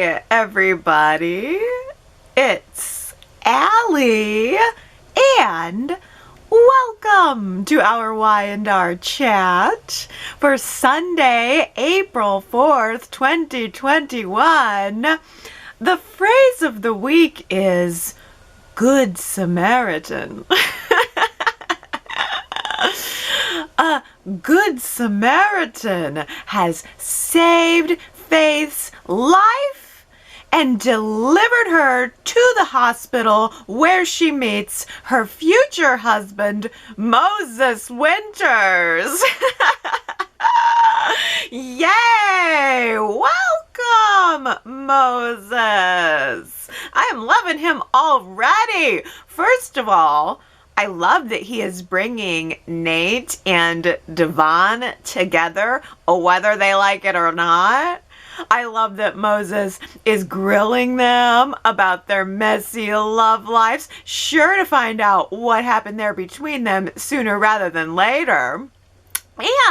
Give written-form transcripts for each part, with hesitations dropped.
Hey, everybody. It's Allie, and welcome to our Y&R Chat for Sunday, April 4th, 2021. The phrase of the week is Good Samaritan. A Good Samaritan has saved Faith's life and delivered her to the hospital where she meets her future husband, Moses Winters. Yay! Welcome, Moses. I am loving him already. First of all, I love that he is bringing Nate and Devon together, whether they like it or not. I love that Moses is grilling them about their messy love lives, sure to find out what happened there between them sooner rather than later.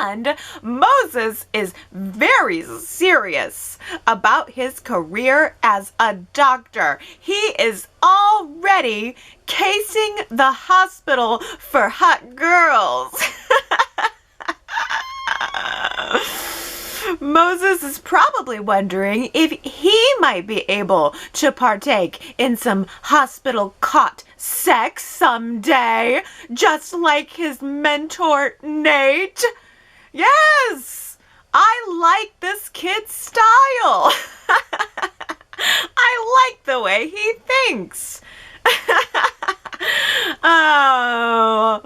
And Moses is very serious about his career as a doctor. He is already casing the hospital for hot girls. Moses is probably wondering if he might be able to partake in some hospital-caught sex someday, just like his mentor, Nate. Yes, I like this kid's style. I like the way he thinks. Oh,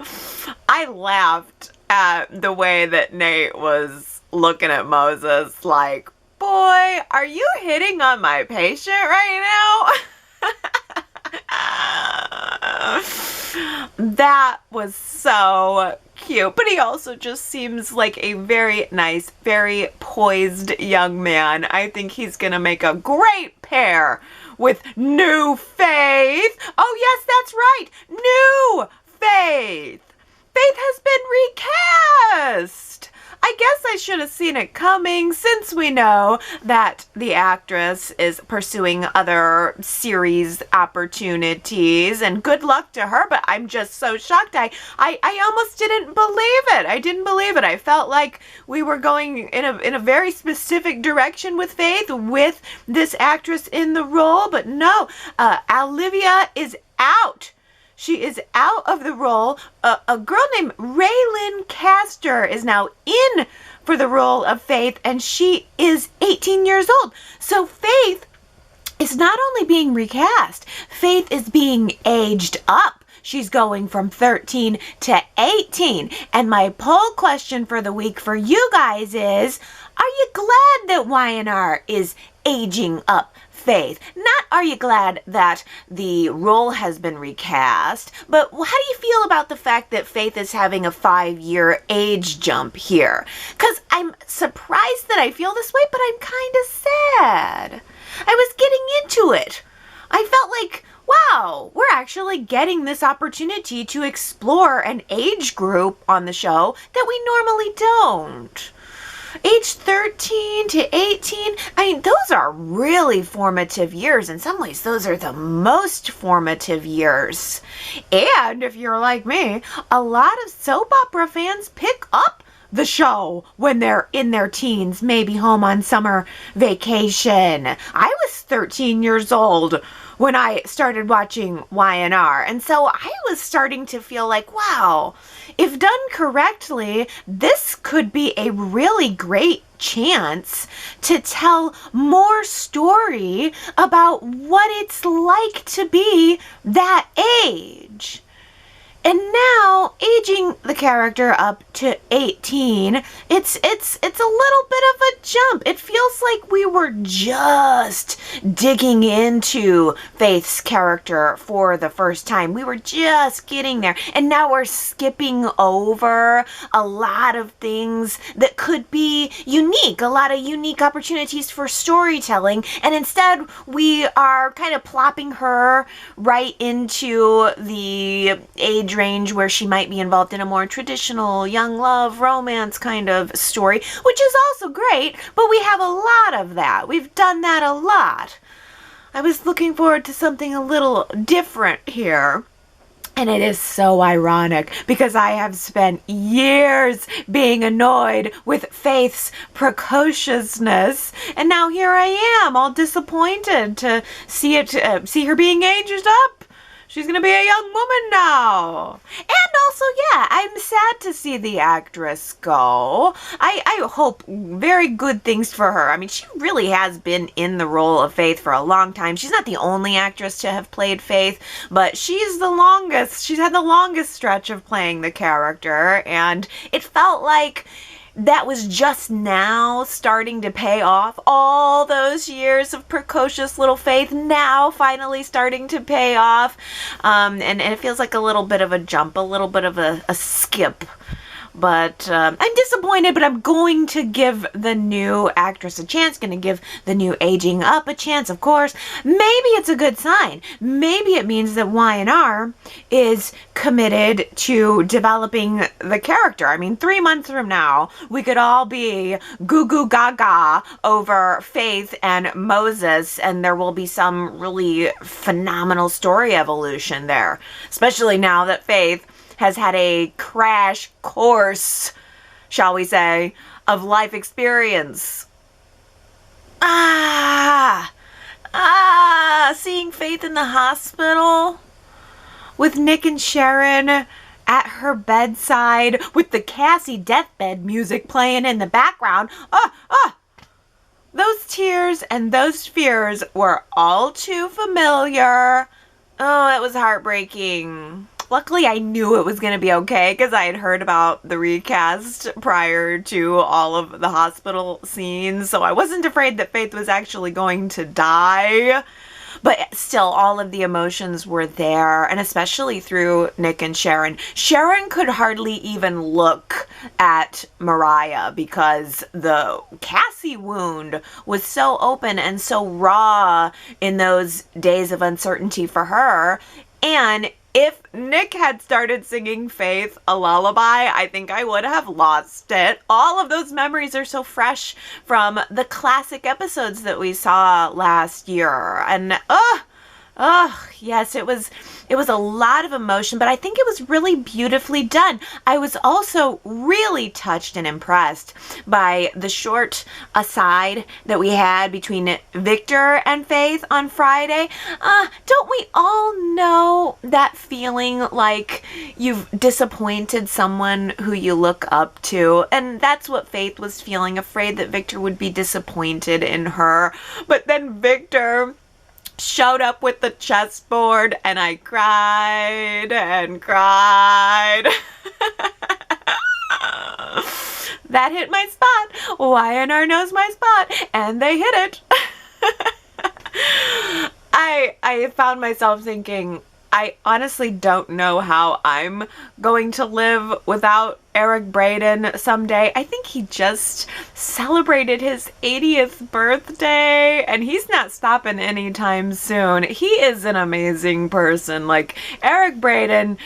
I laughed at the way that Nate was looking at Moses like, boy, are you hitting on my patient right now? That was so cute. But he also just seems like a very nice, very poised young man. I think he's going to make a great pair with new Faith. Oh, yes, that's right. New Faith. Faith has been recast. I guess I should have seen it coming, since we know that the actress is pursuing other series opportunities, and good luck to her, but I'm just so shocked. I almost didn't believe it. I didn't believe it. I felt like we were going in a very specific direction with Faith, with this actress in the role, but no, Olivia is out. She is out of the role. A girl named Raylan Castor is now in for the role of Faith, and she is 18 years old. So Faith is not only being recast, Faith is being aged up. She's going from 13 to 18. And my poll question for the week for you guys is, are you glad that Y&R is aging up Faith? Not are you glad that the role has been recast, but how do you feel about the fact that Faith is having a 5-year age jump here? Because I'm surprised that I feel this way, but I'm kind of sad. I was getting into it. I felt like, wow, we're actually getting this opportunity to explore an age group on the show that we normally don't. Age 13 to 18, I mean, those are really formative years. In some ways, those are the most formative years. And if you're like me, a lot of soap opera fans pick up the show when they're in their teens, maybe home on summer vacation. I was 13 years old when I started watching Y&R, and so I was starting to feel like, wow, if done correctly, this could be a really great chance to tell more story about what it's like to be that age. And now, aging the character up to 18, it's a little bit of a jump. It feels like we were just digging into Faith's character for the first time. We were just getting there. And now we're skipping over a lot of things that could be unique, a lot of unique opportunities for storytelling. And instead, we are kind of plopping her right into the age age range where she might be involved in a more traditional young love romance kind of story, which is also great, but we have a lot of that. We've done that a lot. I was looking forward to something a little different here. And it is so ironic because I have spent years being annoyed with Faith's precociousness, and now here I am, all disappointed to see her being aged up. She's gonna be a young woman now. And also, yeah, I'm sad to see the actress go. I hope very good things for her. I mean, she really has been in the role of Faith for a long time. She's not the only actress to have played Faith, but she's the longest. She's had the longest stretch of playing the character, and it felt like that was just now starting to pay off. All those years of precocious little Faith now finally starting to pay off. And it feels like a little bit of a jump, a little bit of a skip. But I'm disappointed, but I'm going to give the new actress a chance, going to give the new aging up a chance, of course. Maybe it's a good sign. Maybe it means that Y&R is committed to developing the character. I mean, 3 months from now, we could all be goo goo gaga over Faith and Moses, and there will be some really phenomenal story evolution there, especially now that Faith has had a crash course, shall we say, of life experience. Seeing Faith in the hospital with Nick and Sharon at her bedside with the Cassie deathbed music playing in the background. Those tears and those fears were all too familiar. Oh, it was heartbreaking. Luckily, I knew it was going to be okay because I had heard about the recast prior to all of the hospital scenes, so I wasn't afraid that Faith was actually going to die. But still, all of the emotions were there, and especially through Nick and Sharon. Sharon could hardly even look at Mariah because the Cassie wound was so open and so raw in those days of uncertainty for her. And if Nick had started singing Faith a lullaby, I think I would have lost it. All of those memories are so fresh from the classic episodes that we saw last year. And, yes, it was a lot of emotion, but I think it was really beautifully done. I was also really touched and impressed by the short aside that we had between Victor and Faith on Friday. Don't we all know that feeling like you've disappointed someone who you look up to? And that's what Faith was feeling, afraid that Victor would be disappointed in her. But then Victor showed up with the chessboard, and I cried and cried. That hit my spot. Y&R knows my spot, and they hit it. I found myself thinking, I honestly don't know how I'm going to live without Eric Braeden someday. I think he just celebrated his 80th birthday, and he's not stopping anytime soon. He is an amazing person. Like, Eric Braeden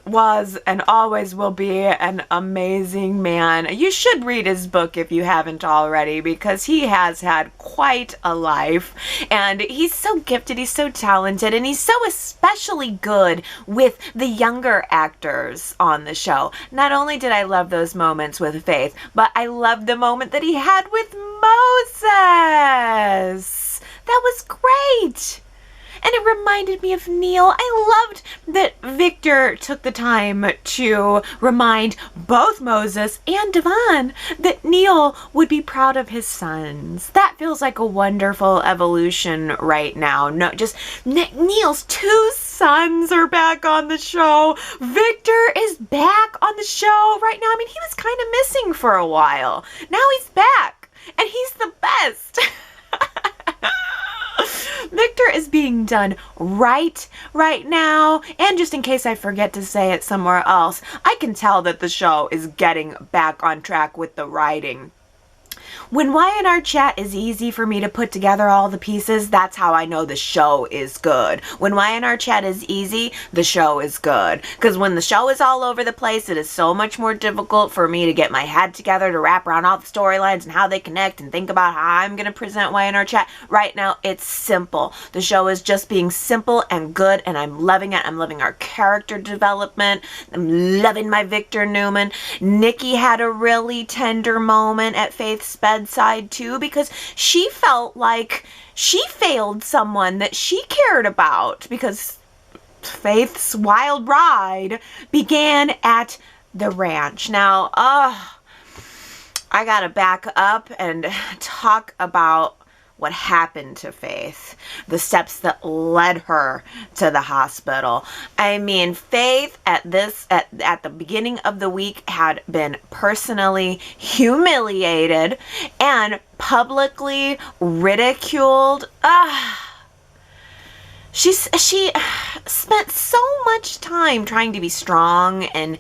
was, and always will be an amazing man. You should read his book if you haven't already, because he has had quite a life, and he's so gifted, he's so talented, and he's so especially good with the younger actors on the show. Not only did I love those moments with Faith, but I loved the moment that he had with Moses. That was great. And it reminded me of Neil. I loved that Victor took the time to remind both Moses and Devon that Neil would be proud of his sons. That feels like a wonderful evolution right now. No, just Neil's 2 sons are back on the show. Victor is back on the show right now. I mean, he was kind of missing for a while. Now he's back, and he's the best. Victor is being done right now, and just in case I forget to say it somewhere else, I can tell that the show is getting back on track with the writing. When Y&R Chat is easy for me to put together all the pieces, that's how I know the show is good. When Y&R Chat is easy, the show is good. Because when the show is all over the place, it is so much more difficult for me to get my head together to wrap around all the storylines and how they connect and think about how I'm going to present Y&R Chat. Right now, it's simple. The show is just being simple and good, and I'm loving it. I'm loving our character development. I'm loving my Victor Newman. Nikki had a really tender moment at Faith's bedside too, because she felt like she failed someone that she cared about, because Faith's wild ride began at the ranch. Now, I gotta back up and talk about what happened to Faith, the steps that led her to the hospital. I mean, Faith at the beginning of the week had been personally humiliated and publicly ridiculed. She spent so much time trying to be strong and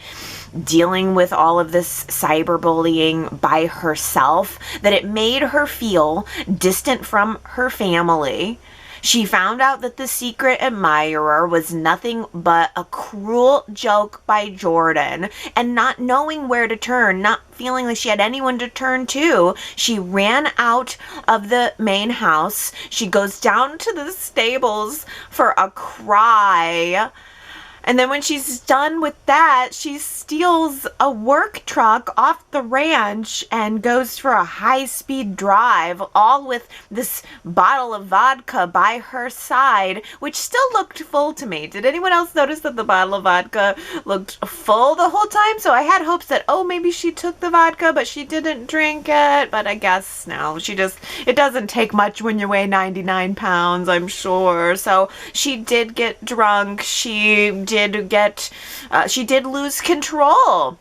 dealing with all of this cyberbullying by herself that it made her feel distant from her family. She found out that the secret admirer was nothing but a cruel joke by Jordan, and not knowing where to turn, not feeling like she had anyone to turn to, she ran out of the main house. She goes down to the stables for a cry. And then when she's done with that, she steals a work truck off the ranch and goes for a high-speed drive, all with this bottle of vodka by her side, which still looked full to me. Did anyone else notice that the bottle of vodka looked full the whole time? So I had hopes that, maybe she took the vodka, but she didn't drink it. But I guess no, it doesn't take much when you weigh 99 pounds, I'm sure. So she did get drunk. She did lose control.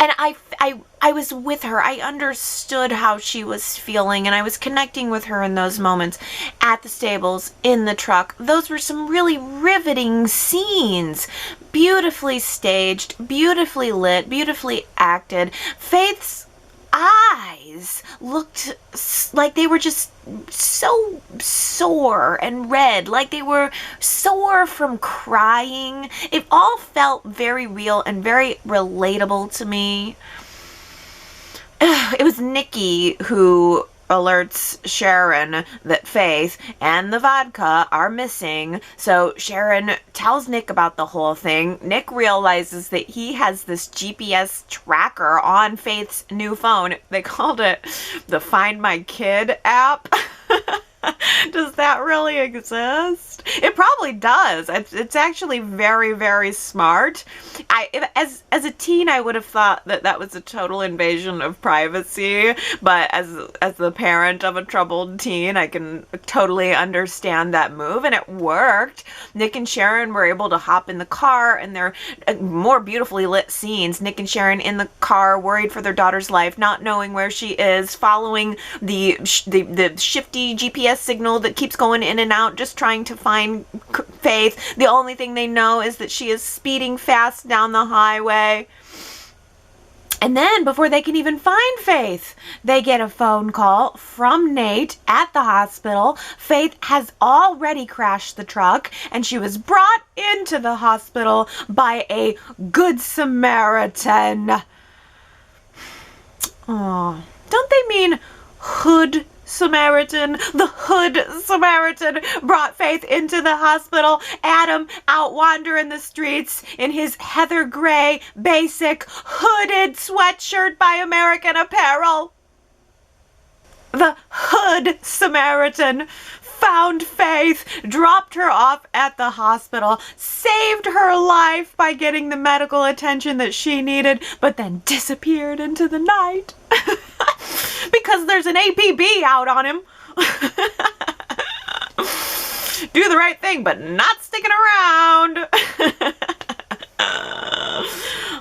And I was with her. I understood how she was feeling, and I was connecting with her in those moments at the stables, in the truck. Those were some really riveting scenes. Beautifully staged, beautifully lit, beautifully acted. Faith's eyes looked like they were just so sore and red, like they were sore from crying. It all felt very real and very relatable to me. It was Nikki who alerts Sharon that Faith and the vodka are missing. So Sharon tells Nick about the whole thing. Nick realizes that he has this GPS tracker on Faith's new phone. They called it the Find My Kid app. Does that really exist? It probably does. It's actually very, very smart. As a teen, I would have thought that was a total invasion of privacy, but as the parent of a troubled teen, I can totally understand that move, and it worked. Nick and Sharon were able to hop in the car, and they're more beautifully lit scenes. Nick and Sharon in the car, worried for their daughter's life, not knowing where she is, following the shifty GPS signal that keeps going in and out, just trying to find Faith. The only thing they know is that she is speeding fast down the highway. And then, before they can even find Faith, they get a phone call from Nate at the hospital. Faith has already crashed the truck, and she was brought into the hospital by a Good Samaritan. Oh, don't they mean Hood Samaritan? The Hood Samaritan brought Faith into the hospital. Adam out wandering the streets in his heather gray basic hooded sweatshirt by American Apparel. The Hood Samaritan found Faith, dropped her off at the hospital, saved her life by getting the medical attention that she needed, but then disappeared into the night. Because there's an APB out on him. Do the right thing, but not sticking around.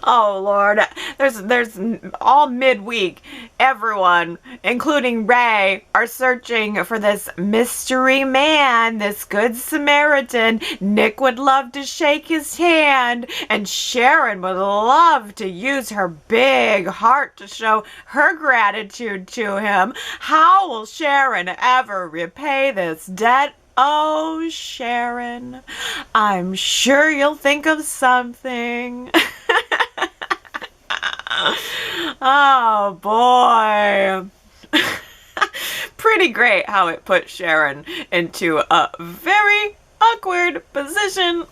Oh Lord, there's all midweek, everyone, including Ray, are searching for this mystery man, this Good Samaritan. Nick would love to shake his hand, and Sharon would love to use her big heart to show her gratitude to him. How will Sharon ever repay this debt? Oh, Sharon, I'm sure you'll think of something. Oh, boy. Pretty great how it put Sharon into a very awkward position.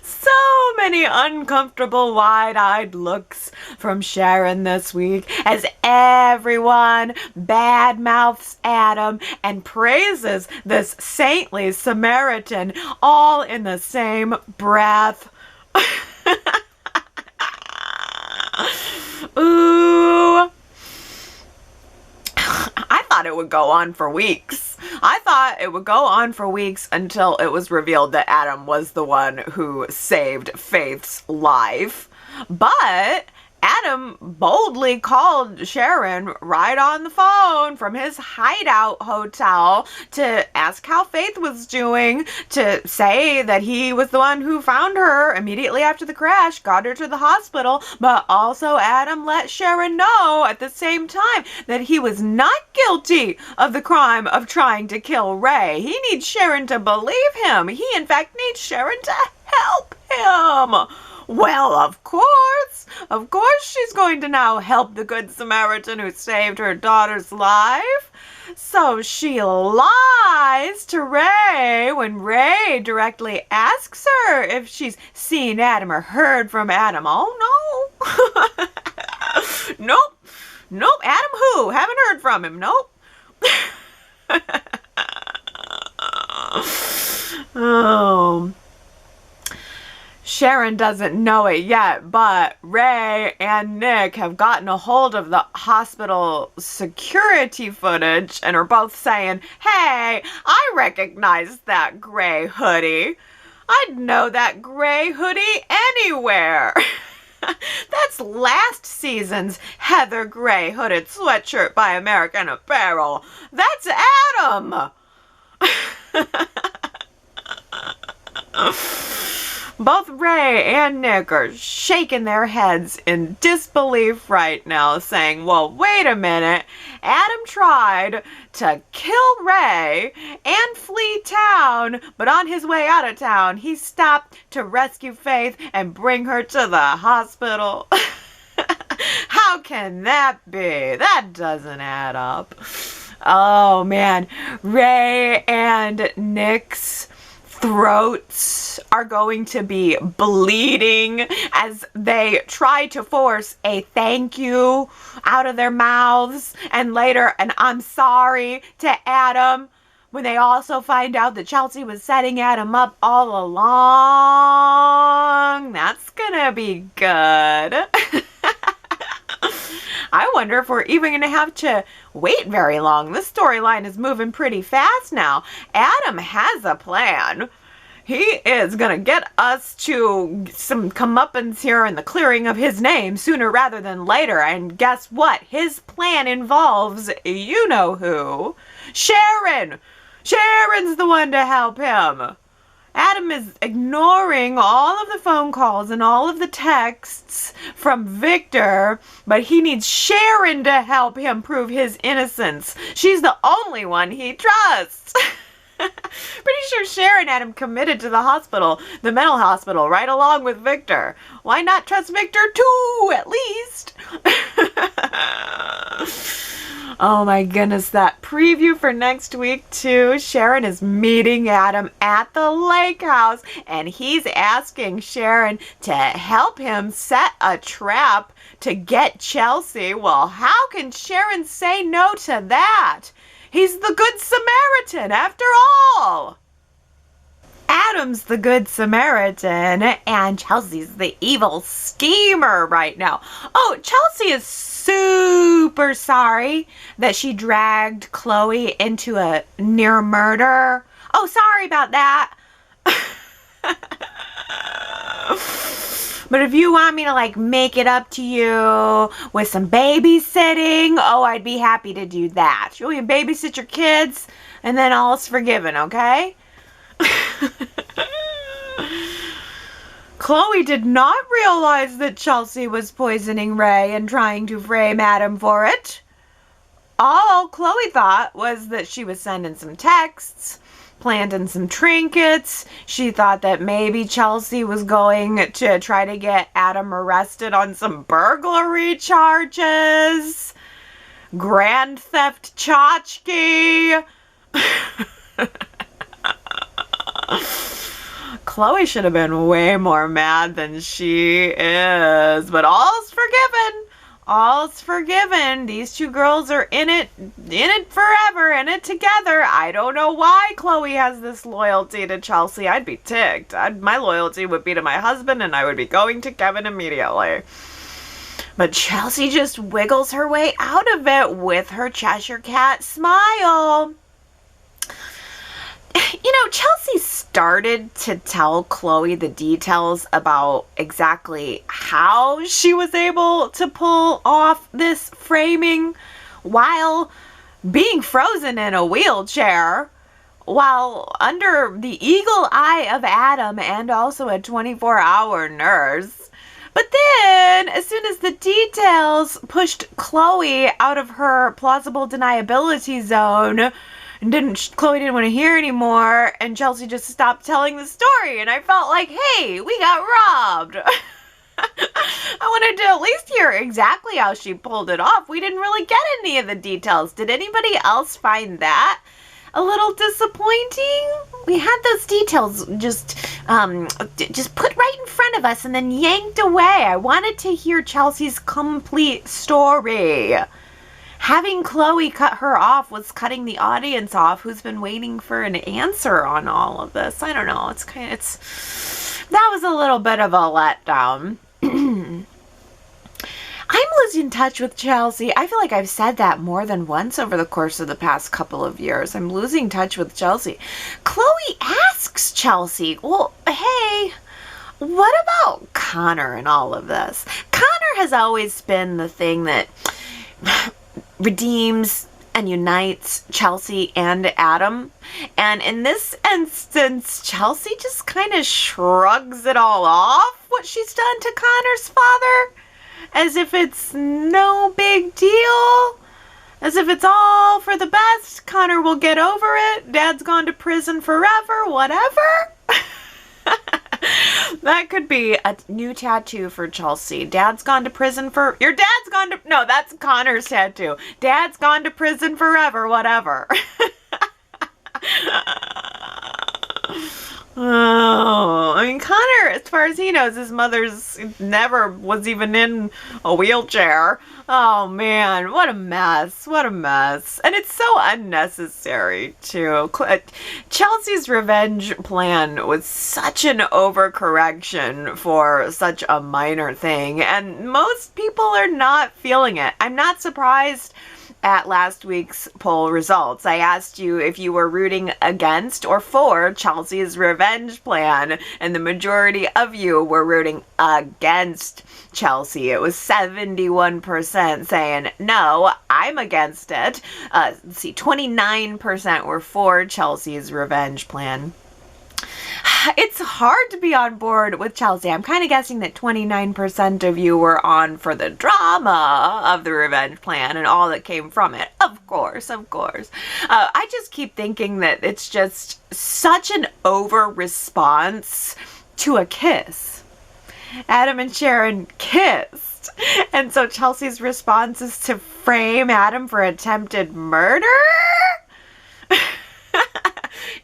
So many uncomfortable, wide-eyed looks from Sharon this week as everyone badmouths Adam and praises this saintly Samaritan all in the same breath. Ooh. I thought it would go on for weeks. I thought it would go on for weeks until it was revealed that Adam was the one who saved Faith's life. But Adam boldly called Sharon right on the phone from his hideout hotel to ask how Faith was doing, to say that he was the one who found her immediately after the crash, got her to the hospital, but also Adam let Sharon know at the same time that he was not guilty of the crime of trying to kill Ray. He needs Sharon to believe him. He, in fact, needs Sharon to help him. Well, of course she's going to now help the Good Samaritan who saved her daughter's life. So she lies to Ray when Ray directly asks her if she's seen Adam or heard from Adam. Oh, no. Nope. Adam who? Haven't heard from him. Nope. Oh. Sharon doesn't know it yet, but Ray and Nick have gotten a hold of the hospital security footage and are both saying, "Hey, I recognize that gray hoodie. I'd know that gray hoodie anywhere." That's last season's heather gray hooded sweatshirt by American Apparel. That's Adam. Both Ray and Nick are shaking their heads in disbelief right now, saying, well, wait a minute. Adam tried to kill Ray and flee town, but on his way out of town, he stopped to rescue Faith and bring her to the hospital. How can that be? That doesn't add up. Oh, man. Ray and Nick's throats are going to be bleeding as they try to force a thank you out of their mouths and later an I'm sorry to Adam when they also find out that Chelsea was setting Adam up all along. That's gonna be good. I wonder if we're even going to have to wait very long. This storyline is moving pretty fast now. Adam has a plan. He is going to get us to some comeuppance here in the clearing of his name sooner rather than later. And guess what? His plan involves you know who. Sharon! Sharon's the one to help him. Adam is ignoring all of the phone calls and all of the texts from Victor, but he needs Sharon to help him prove his innocence. She's the only one he trusts. Pretty sure Sharon had him committed to the hospital, the mental hospital, right along with Victor. Why not trust Victor too, at least? Oh my goodness, that preview for next week too. Sharon is meeting Adam at the lake house and he's asking Sharon to help him set a trap to get Chelsea. Well, how can Sharon say no to that? He's the Good Samaritan after all. Adam's the Good Samaritan and Chelsea's the evil schemer right now. Oh, Chelsea is super sorry that she dragged Chloe into a near murder. Oh, sorry about that. But if you want me to like make it up to you with some babysitting, oh, I'd be happy to do that. You want me to babysit your kids and then all's forgiven, okay? Chloe did not realize that Chelsea was poisoning Ray and trying to frame Adam for it. All Chloe thought was that she was sending some texts, planting some trinkets. She thought that maybe Chelsea was going to try to get Adam arrested on some burglary charges. Grand theft tchotchke. Chloe should have been way more mad than she is, but all's forgiven. All's forgiven. These two girls are in it forever, in it together. I don't know why Chloe has this loyalty to Chelsea. I'd be ticked. My loyalty would be to my husband, and I would be going to Kevin immediately. But Chelsea just wiggles her way out of it with her Cheshire Cat smile. You know, Chelsea started to tell Chloe the details about exactly how she was able to pull off this framing while being frozen in a wheelchair, while under the eagle eye of Adam and also a 24-hour nurse. But then, as soon as the details pushed Chloe out of her plausible deniability zone, Chloe didn't want to hear anymore, and Chelsea just stopped telling the story, and I felt like, hey, we got robbed. I wanted to at least hear exactly how she pulled it off. We didn't really get any of the details. Did anybody else find that a little disappointing? We had those details just put right in front of us and then yanked away. I wanted to hear Chelsea's complete story. Having Chloe cut her off was cutting the audience off who's been waiting for an answer on all of this. I don't know. That was a little bit of a letdown. I'm losing touch with Chelsea. I feel like I've said that more than once over the course of the past couple of years. I'm losing touch with Chelsea. Chloe asks Chelsea, well, hey, what about Connor and all of this? Connor has always been the thing that redeems and unites Chelsea and Adam. And in this instance, Chelsea just kind of shrugs it all off, what she's done to Connor's father, as if it's no big deal, as if it's all for the best. Connor will get over it. Dad's gone to prison forever, whatever. That could be a new tattoo for Chelsea. Dad's gone to prison for... Your dad's gone to... No, that's Connor's tattoo. Dad's gone to prison forever, whatever. Oh, I mean, Connor, as far as he knows, his mother's never was even in a wheelchair. Oh, man, what a mess. What a mess. And it's so unnecessary, too. Chelsea's revenge plan was such an overcorrection for such a minor thing, and most people are not feeling it. I'm not surprised at last week's poll results. I asked you if you were rooting against or for Chelsea's revenge plan, and the majority of you were rooting against Chelsea. It was 71% saying, no, I'm against it. 29% were for Chelsea's revenge plan. It's hard to be on board with Chelsea. I'm kind of guessing that 29% of you were on for the drama of the revenge plan and all that came from it. Of course, of course. I just keep thinking that it's just such an over-response to a kiss. Adam and Sharon kissed. And so Chelsea's response is to frame Adam for attempted murder?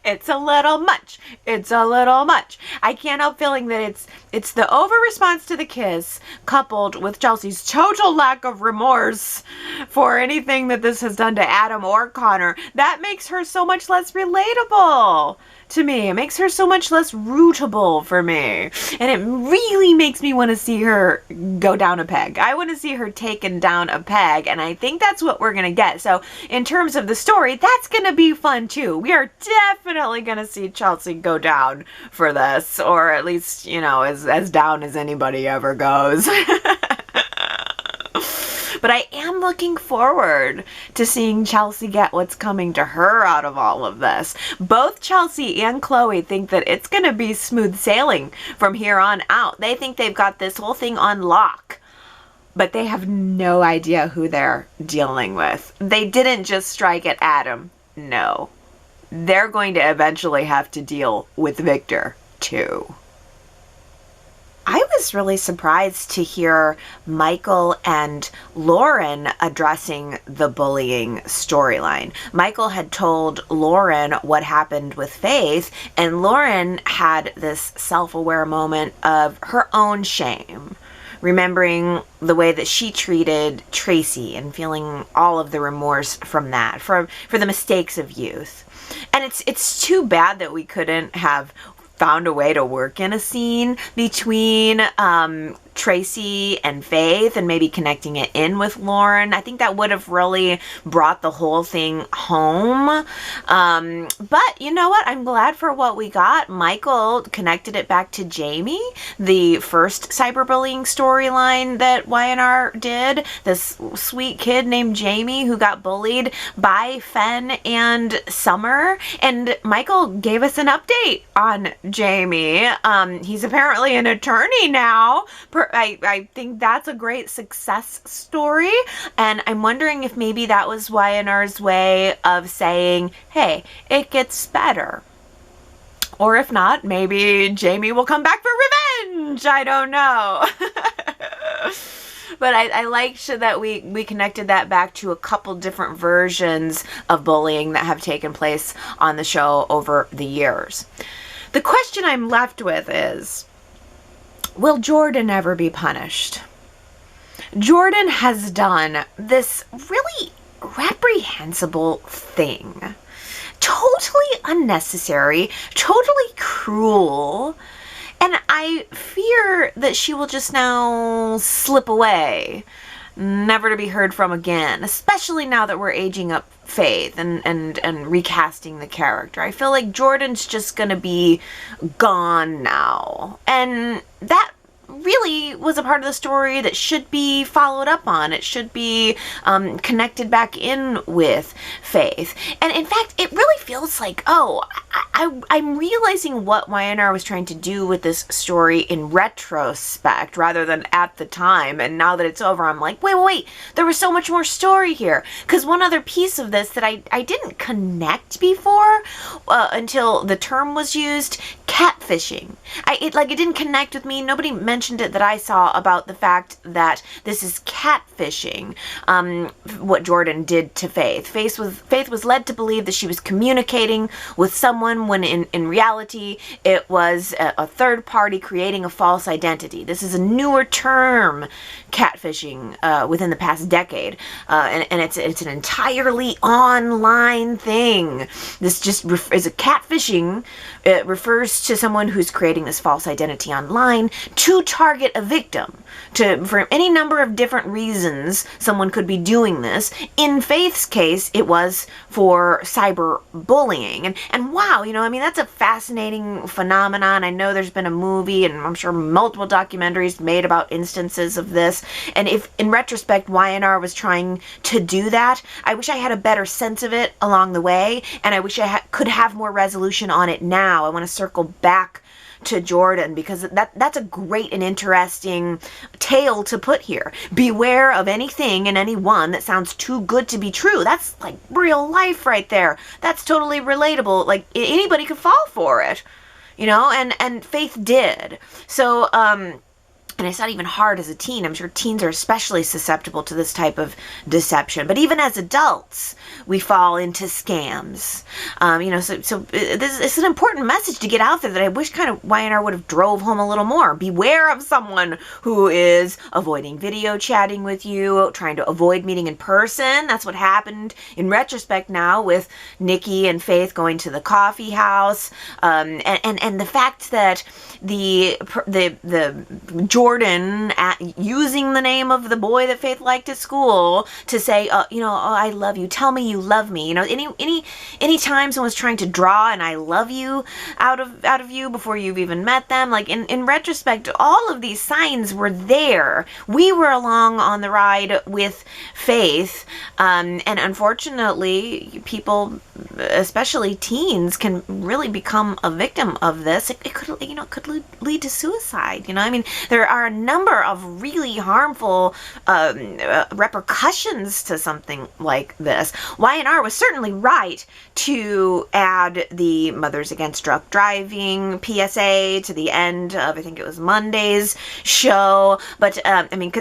It's a little much. It's a little much. I can't help feeling that it's the over response to the kiss coupled with Chelsea's total lack of remorse for anything that this has done to Adam or Connor that makes her so much less relatable to me. It makes her so much less rootable for me. And it really makes me want to see her go down a peg. I want to see her taken down a peg, and I think that's what we're going to get. So in terms of the story, that's going to be fun too. We are definitely going to see Chelsea go down for this, or at least, you know, as down as anybody ever goes. But I am looking forward to seeing Chelsea get what's coming to her out of all of this. Both Chelsea and Chloe think that it's going to be smooth sailing from here on out. They think they've got this whole thing on lock, but they have no idea who they're dealing with. They didn't just strike at Adam. No. They're going to eventually have to deal with Victor, too. I was really surprised to hear Michael and Lauren addressing the bullying storyline. Michael had told Lauren what happened with Faith, and Lauren had this self-aware moment of her own shame, remembering the way that she treated Tracy and feeling all of the remorse from that, for the mistakes of youth. And it's too bad that we couldn't have found a way to work in a scene between Tracy and Faith and maybe connecting it in with Lauren. I think that would have really brought the whole thing home. But you know what? I'm glad for what we got. Michael connected it back to Jamie, the first cyberbullying storyline that Y&R did. This sweet kid named Jamie who got bullied by Fen and Summer. And Michael gave us an update on Jamie. He's apparently an attorney now. I think that's a great success story, and I'm wondering if maybe that was Y&R's way of saying, hey, it gets better. Or if not, maybe Jamie will come back for revenge. I don't know. But I liked that we connected that back to a couple different versions of bullying that have taken place on the show over the years. The question I'm left with is, will Jordan ever be punished? Jordan has done this really reprehensible thing. Totally unnecessary, totally cruel, and I fear that she will just now slip away, never to be heard from again, especially now that we're aging up Faith and recasting the character. I feel like Jordan's just gonna be gone now, and that really was a part of the story that should be followed up on. It should be connected back in with Faith. And in fact, it really feels like, I'm realizing what Y&R was trying to do with this story in retrospect rather than at the time. And now that it's over, I'm like, wait, there was so much more story here. Because one other piece of this that I didn't connect before until the term was used, catfishing. It didn't connect with me. Nobody mentioned it that I saw about the fact that this is catfishing, what Jordan did to Faith. Faith was led to believe that she was communicating with someone when in reality it was a third party creating a false identity. This is a newer term, catfishing, within the past decade, and it's an entirely online thing. This just is a catfishing. It refers to someone who's creating this false identity online to target a victim. For any number of different reasons, someone could be doing this. In Faith's case, it was for cyberbullying. And wow, that's a fascinating phenomenon. I know there's been a movie, and I'm sure multiple documentaries made about instances of this. And if, in retrospect, Y&R was trying to do that, I wish I had a better sense of it along the way, and I wish I could have more resolution on it now. I want to circle back to Jordan because that's a great and interesting tale to put here. Beware of anything and anyone that sounds too good to be true. That's like real life right there. That's totally relatable. Like anybody could fall for it, and Faith did. So, and it's not even hard as a teen. I'm sure teens are especially susceptible to this type of deception. But even as adults, we fall into scams. So this is an important message to get out there that I wish kind of Y&R would have drove home a little more. Beware of someone who is avoiding video chatting with you, trying to avoid meeting in person. That's what happened in retrospect now with Nikki and Faith going to the coffee house. And the fact that the Jordan Jordan using the name of the boy that Faith liked at school to say, you know, oh, I love you. Tell me you love me. You know, any time someone's trying to draw an I love you out of you before you've even met them, like in retrospect, all of these signs were there. We were along on the ride with Faith, and unfortunately, people, especially teens, can really become a victim of this. It could, you know, could lead to suicide. You know, I mean, there are a number of really harmful repercussions to something like this. Y&R was certainly right to add the Mothers Against Drunk Driving PSA to the end of, I think it was Monday's show. But I mean,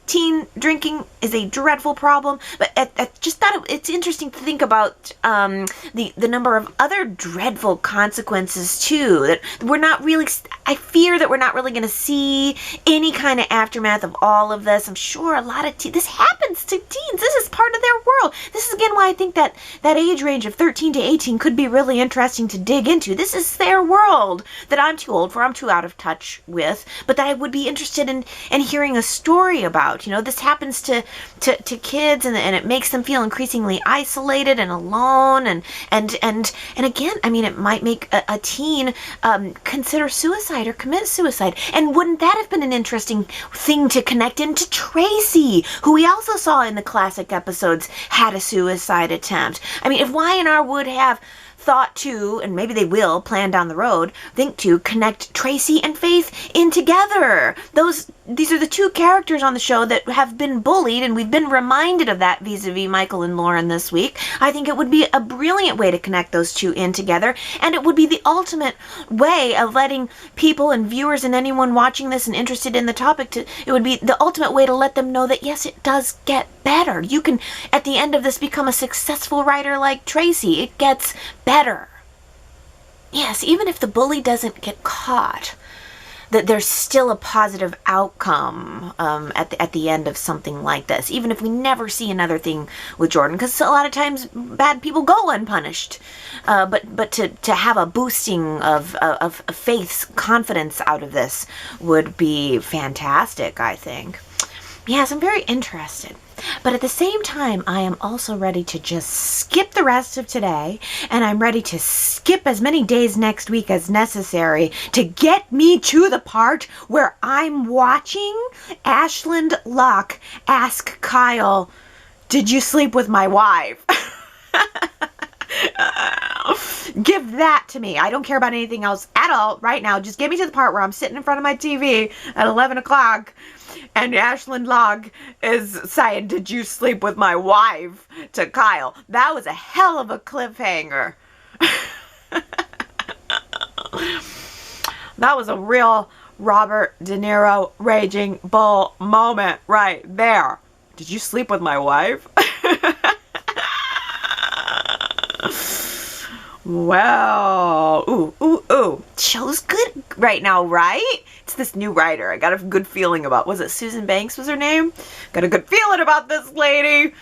teen drinking is a dreadful problem. But I just thought it's interesting to think about the number of other dreadful consequences too. That we're not really. I fear that we're not really going to see any kind of aftermath of all of this. I'm sure a lot of this happens to teens. This is part of their world. This is again why I think that age range of 13 to 18 could be really interesting to dig into. This is their world that I'm too old for, I'm too out of touch with, but that I would be interested in hearing a story about. You know, this happens to kids, and it makes them feel increasingly isolated and alone, and again, I mean, it might make a teen consider suicide or commit suicide. And wouldn't that have been an interesting thing to connect into Tracy, who we also saw in the classic episodes had a suicide attempt? I mean, if Y&R would have thought to, and maybe they will plan down the road, think to connect Tracy and Faith in together. These are the two characters on the show that have been bullied, and we've been reminded of that vis-a-vis Michael and Lauren this week. I think it would be a brilliant way to connect those two in together, and it would be the ultimate way of letting people and viewers and anyone watching this and interested in the topic, it would be the ultimate way to let them know that yes, it does get better. You can, at the end of this, become a successful writer like Tracy. It gets better. Yes, even if the bully doesn't get caught, that there's still a positive outcome at the end of something like this, even if we never see another thing with Jordan, because a lot of times bad people go unpunished. But to have a boosting of Faith's confidence out of this would be fantastic, I think. Yes, I'm very interested. But at the same time, I am also ready to just skip the rest of today, and I'm ready to skip as many days next week as necessary to get me to the part where I'm watching Ashland Locke ask Kyle, "Did you sleep with my wife?" Give that to me. I don't care about anything else at all right now. Just get me to the part where I'm sitting in front of my TV at 11 o'clock and Ashland Locke is saying, "Did you sleep with my wife?" to Kyle. That was a hell of a cliffhanger. That was a real Robert De Niro Raging Bull moment right there. Did you sleep with my wife? Well, ooh. Show's good right now, right? It's this new writer. I got a good feeling about, was it Susan Banks was her name? Got a good feeling about this lady.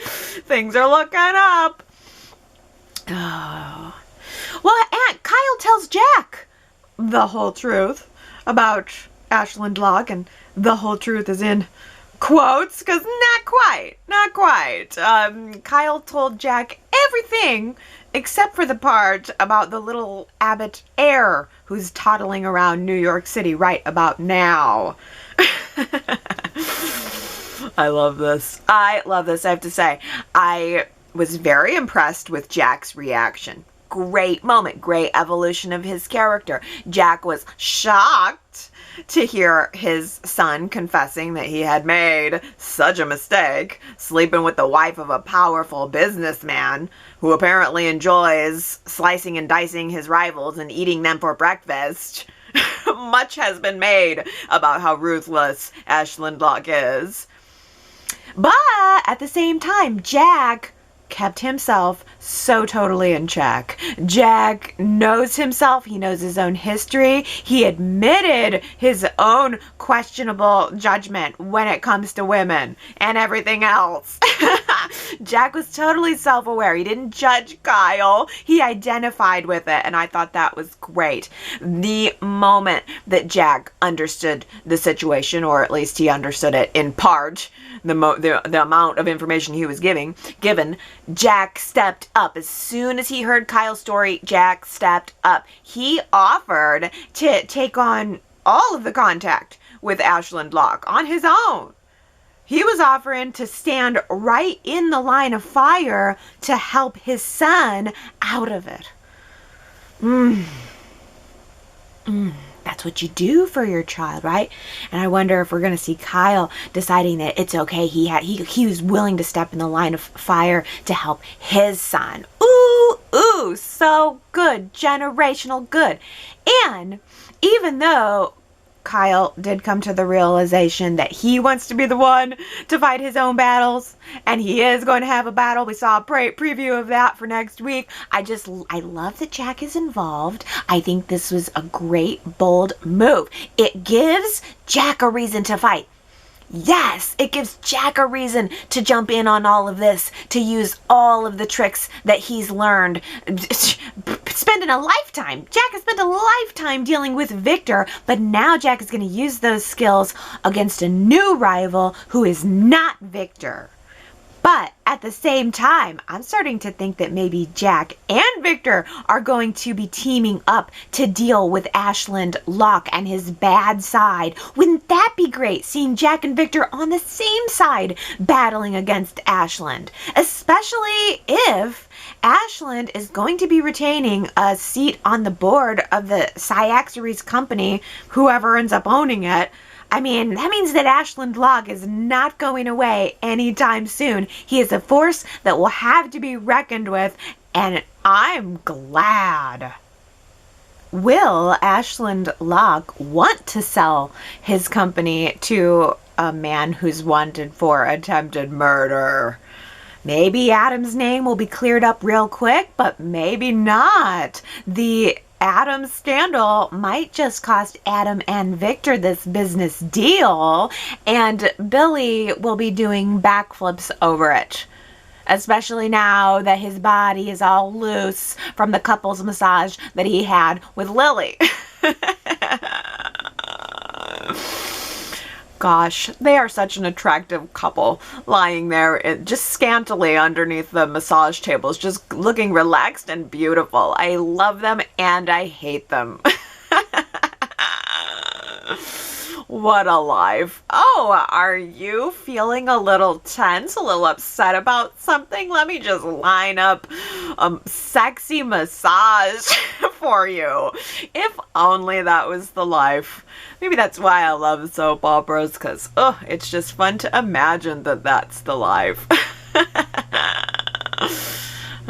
Things are looking up. Oh. Well, Kyle tells Jack the whole truth about Ashland Locke, and the whole truth is in quotes, because not quite. Kyle told Jack everything except for the part about the little Abbott heir who's toddling around New York City right about now. I love this. I have to say. I was very impressed with Jack's reaction. Great moment, great evolution of his character. Jack was shocked to hear his son confessing that he had made such a mistake, sleeping with the wife of a powerful businessman who apparently enjoys slicing and dicing his rivals and eating them for breakfast. Much has been made about how ruthless Ashland Locke is. But at the same time, Jack kept himself so totally in check. Jack knows himself. He knows his own history. He admitted his own questionable judgment when it comes to women and everything else. Jack was totally self-aware. He didn't judge Kyle. He identified with it, and I thought that was great. The moment that Jack understood the situation, or at least he understood it in part, the amount of information he was given, Jack stepped up. As soon as he heard Kyle's story, Jack stepped up. He offered to take on all of the contact with Ashland Locke on his own. He was offering to stand right in the line of fire to help his son out of it. That's what you do for your child, right? And I wonder if we're going to see Kyle deciding that it's okay. He was willing to step in the line of fire to help his son. Ooh, so good. Generational good. And even though Kyle did come to the realization that he wants to be the one to fight his own battles, and he is going to have a battle. We saw a preview of that for next week. I love that Jack is involved. I think this was a great, bold move. It gives Jack a reason to fight. Yes, it gives Jack a reason to jump in on all of this, to use all of the tricks that he's learned. Spending a lifetime. Jack has spent a lifetime dealing with Victor, but now Jack is going to use those skills against a new rival who is not Victor. But at the same time, I'm starting to think that maybe Jack and Victor are going to be teaming up to deal with Ashland Locke and his bad side. Wouldn't that be great, seeing Jack and Victor on the same side battling against Ashland? Especially if Ashland is going to be retaining a seat on the board of the Cyaxaries company, whoever ends up owning it. I mean, that means that Ashland Locke is not going away anytime soon. He is a force that will have to be reckoned with, and I'm glad. Will Ashland Locke want to sell his company to a man who's wanted for attempted murder? Maybe Adam's name will be cleared up real quick, but maybe not. The Adam scandal might just cost Adam and Victor this business deal, and Billy will be doing backflips over it. Especially now that his body is all loose from the couples massage that he had with Lily. Gosh, they are such an attractive couple, lying there just scantily underneath the massage tables, just looking relaxed and beautiful. I love them and I hate them. What a life. Oh, are you feeling a little tense, a little upset about something? Let me just line up a sexy massage for you. If only that was the life. Maybe that's why I love soap operas, because it's just fun to imagine that that's the life.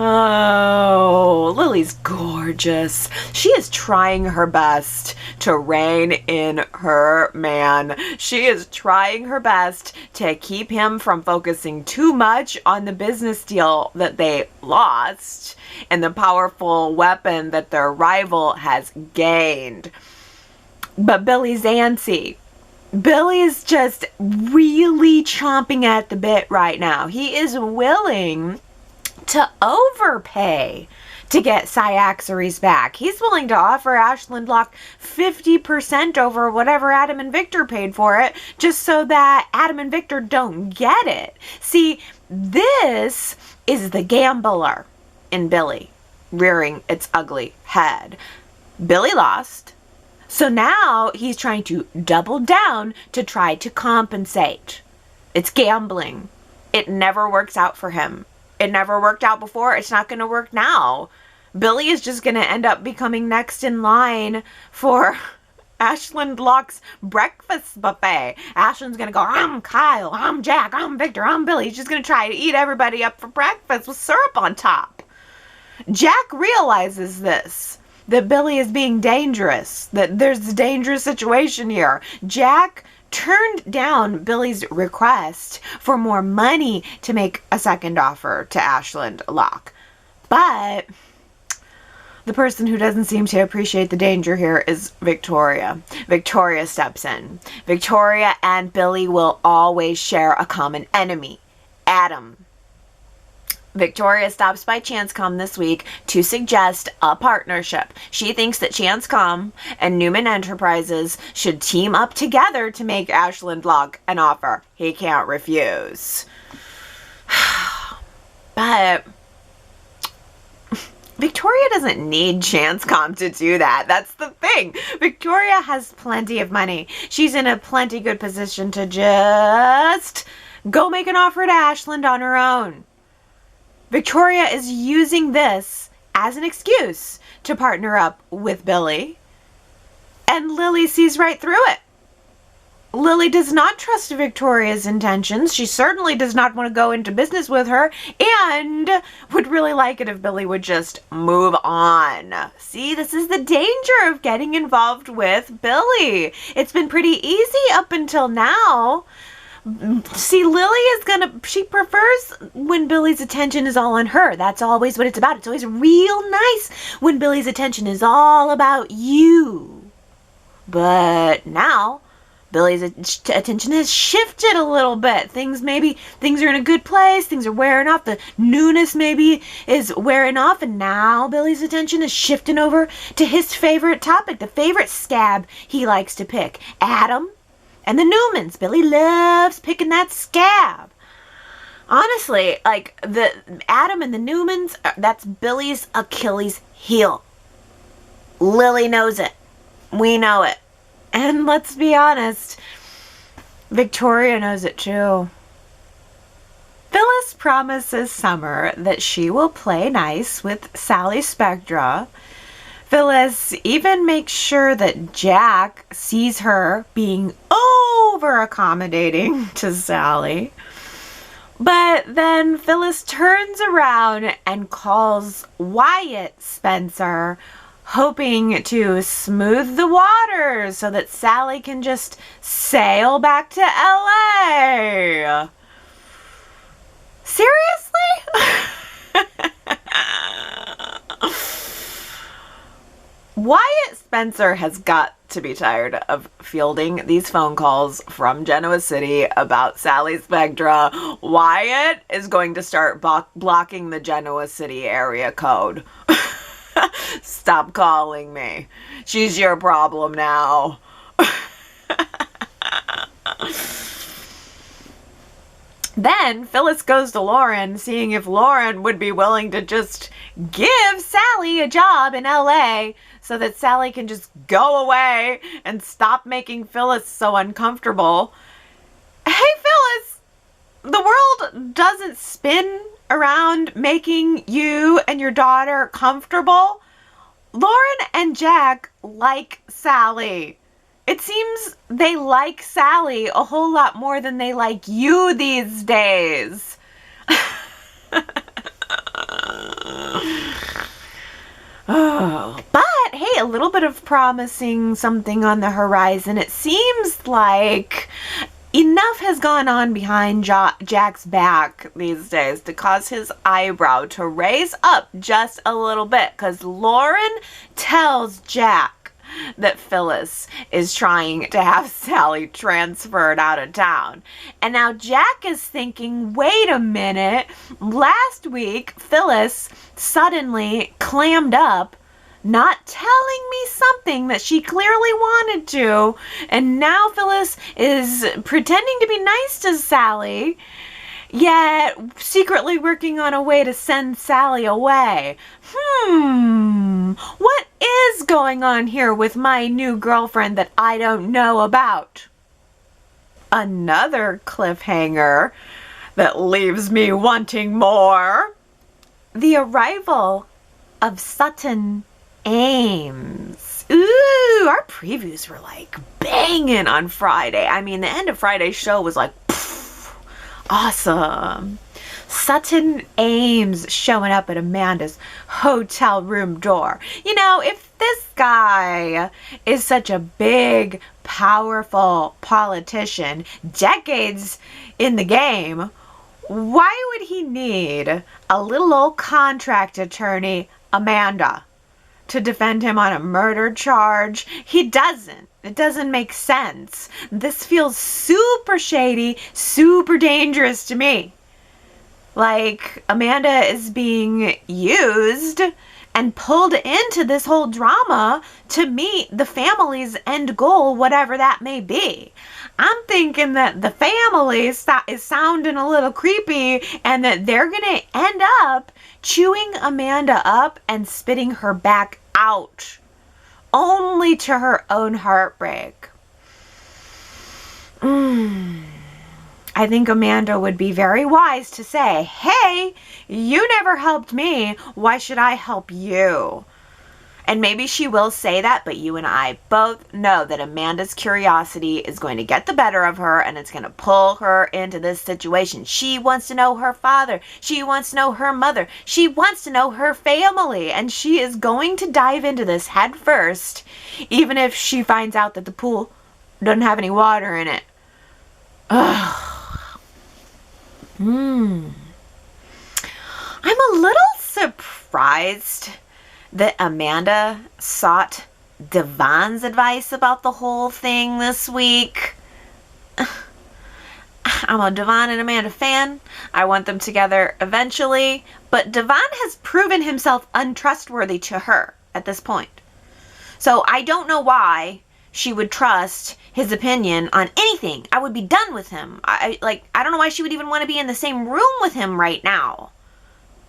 Oh, Lily's gorgeous. She is trying her best to rein in her man. She is trying her best to keep him from focusing too much on the business deal that they lost and the powerful weapon that their rival has gained. But Billy's antsy. Billy's just really chomping at the bit right now. He is willing to overpay to get Cyaxaries back. He's willing to offer Ashland Locke 50% over whatever Adam and Victor paid for it, just so that Adam and Victor don't get it. See, this is the gambler in Billy rearing its ugly head. Billy lost, so now he's trying to double down to try to compensate. It's gambling. It never works out for him. It never worked out before. It's not going to work now. Billy is just going to end up becoming next in line for Ashland Locke's breakfast buffet. Ashland's going to go, I'm Kyle, I'm Jack, I'm Victor, I'm Billy. He's just going to try to eat everybody up for breakfast with syrup on top. Jack realizes this, that Billy is being dangerous, that there's a dangerous situation here. Jack turned down Billy's request for more money to make a second offer to Ashland Locke. But the person who doesn't seem to appreciate the danger here is Victoria. Victoria steps in. Victoria and Billy will always share a common enemy, Adam. Victoria stops by Chancecom this week to suggest a partnership. She thinks that Chancecom and Newman Enterprises should team up together to make Ashland Locke an offer he can't refuse. But Victoria doesn't need Chancecom to do that. That's the thing. Victoria has plenty of money. She's in a plenty good position to just go make an offer to Ashland on her own. Victoria is using this as an excuse to partner up with Billy, and Lily sees right through it. Lily does not trust Victoria's intentions. She certainly does not want to go into business with her, and would really like it if Billy would just move on. See, this is the danger of getting involved with Billy. It's been pretty easy up until now. See, Lily she prefers when Billy's attention is all on her. That's always what it's about. It's always real nice when Billy's attention is all about you. But now, Billy's attention has shifted a little bit. Things are in a good place. Things are wearing off. The newness maybe is wearing off. And now Billy's attention is shifting over to his favorite topic, the favorite scab he likes to pick. Adam and the Newmans. Billy loves picking that scab. Honestly, like, the Adam and the Newmans, that's Billy's Achilles heel. Lily knows it. We know it. And let's be honest, Victoria knows it too. Phyllis promises Summer that she will play nice with Sally Spectra. Phyllis even makes sure that Jack sees her being over-accommodating to Sally. But then Phyllis turns around and calls Wyatt Spencer, hoping to smooth the waters so that Sally can just sail back to LA. Seriously? Wyatt Spencer has got to be tired of fielding these phone calls from Genoa City about Sally Spectra. Wyatt is going to start blocking the Genoa City area code. Stop calling me. She's your problem now. Then Phyllis goes to Lauren, seeing if Lauren would be willing to just give Sally a job in LA so that Sally can just go away and stop making Phyllis so uncomfortable. Hey, Phyllis, the world doesn't spin around making you and your daughter comfortable. Lauren and Jack like Sally. It seems they like Sally a whole lot more than they like you these days. Oh, but hey, a little bit of promising something on the horizon. It seems like enough has gone on behind Jack's back these days to cause his eyebrow to raise up just a little bit, because Lauren tells Jack that Phyllis is trying to have Sally transferred out of town. And now Jack is thinking, wait a minute, last week Phyllis suddenly clammed up, not telling me something that she clearly wanted to, and now Phyllis is pretending to be nice to Sally, yet secretly working on a way to send Sally away. What is going on here with my new girlfriend that I don't know about? Another cliffhanger that leaves me wanting more. The arrival of Sutton Ames. Ooh, our previews were like banging on Friday. I mean, the end of Friday's show was like, pff, awesome. Sutton Ames showing up at Amanda's hotel room door. You know, if this guy is such a big, powerful politician, decades in the game, why would he need a little old contract attorney, Amanda, to defend him on a murder charge? He doesn't. It doesn't make sense. This feels super shady, super dangerous to me. like Amanda is being used and pulled into this whole drama to meet the family's end goal, whatever that may be. I'm thinking that the family is sounding a little creepy and that they're going to end up chewing Amanda up and spitting her back out, only to her own heartbreak. I think Amanda would be very wise to say, hey, you never helped me. Why should I help you? And maybe she will say that, but you and I both know that Amanda's curiosity is going to get the better of her and it's going to pull her into this situation. She wants to know her father. She wants to know her mother. She wants to know her family. And she is going to dive into this head first, even if she finds out that the pool doesn't have any water in it. Ugh. I'm a little surprised that Amanda sought Devon's advice about the whole thing this week. I'm a Devon and Amanda fan. I want them together eventually, but Devon has proven himself untrustworthy to her at this point. So I don't know why she would trust his opinion on anything. I would be done with him. I don't know why she would even want to be in the same room with him right now.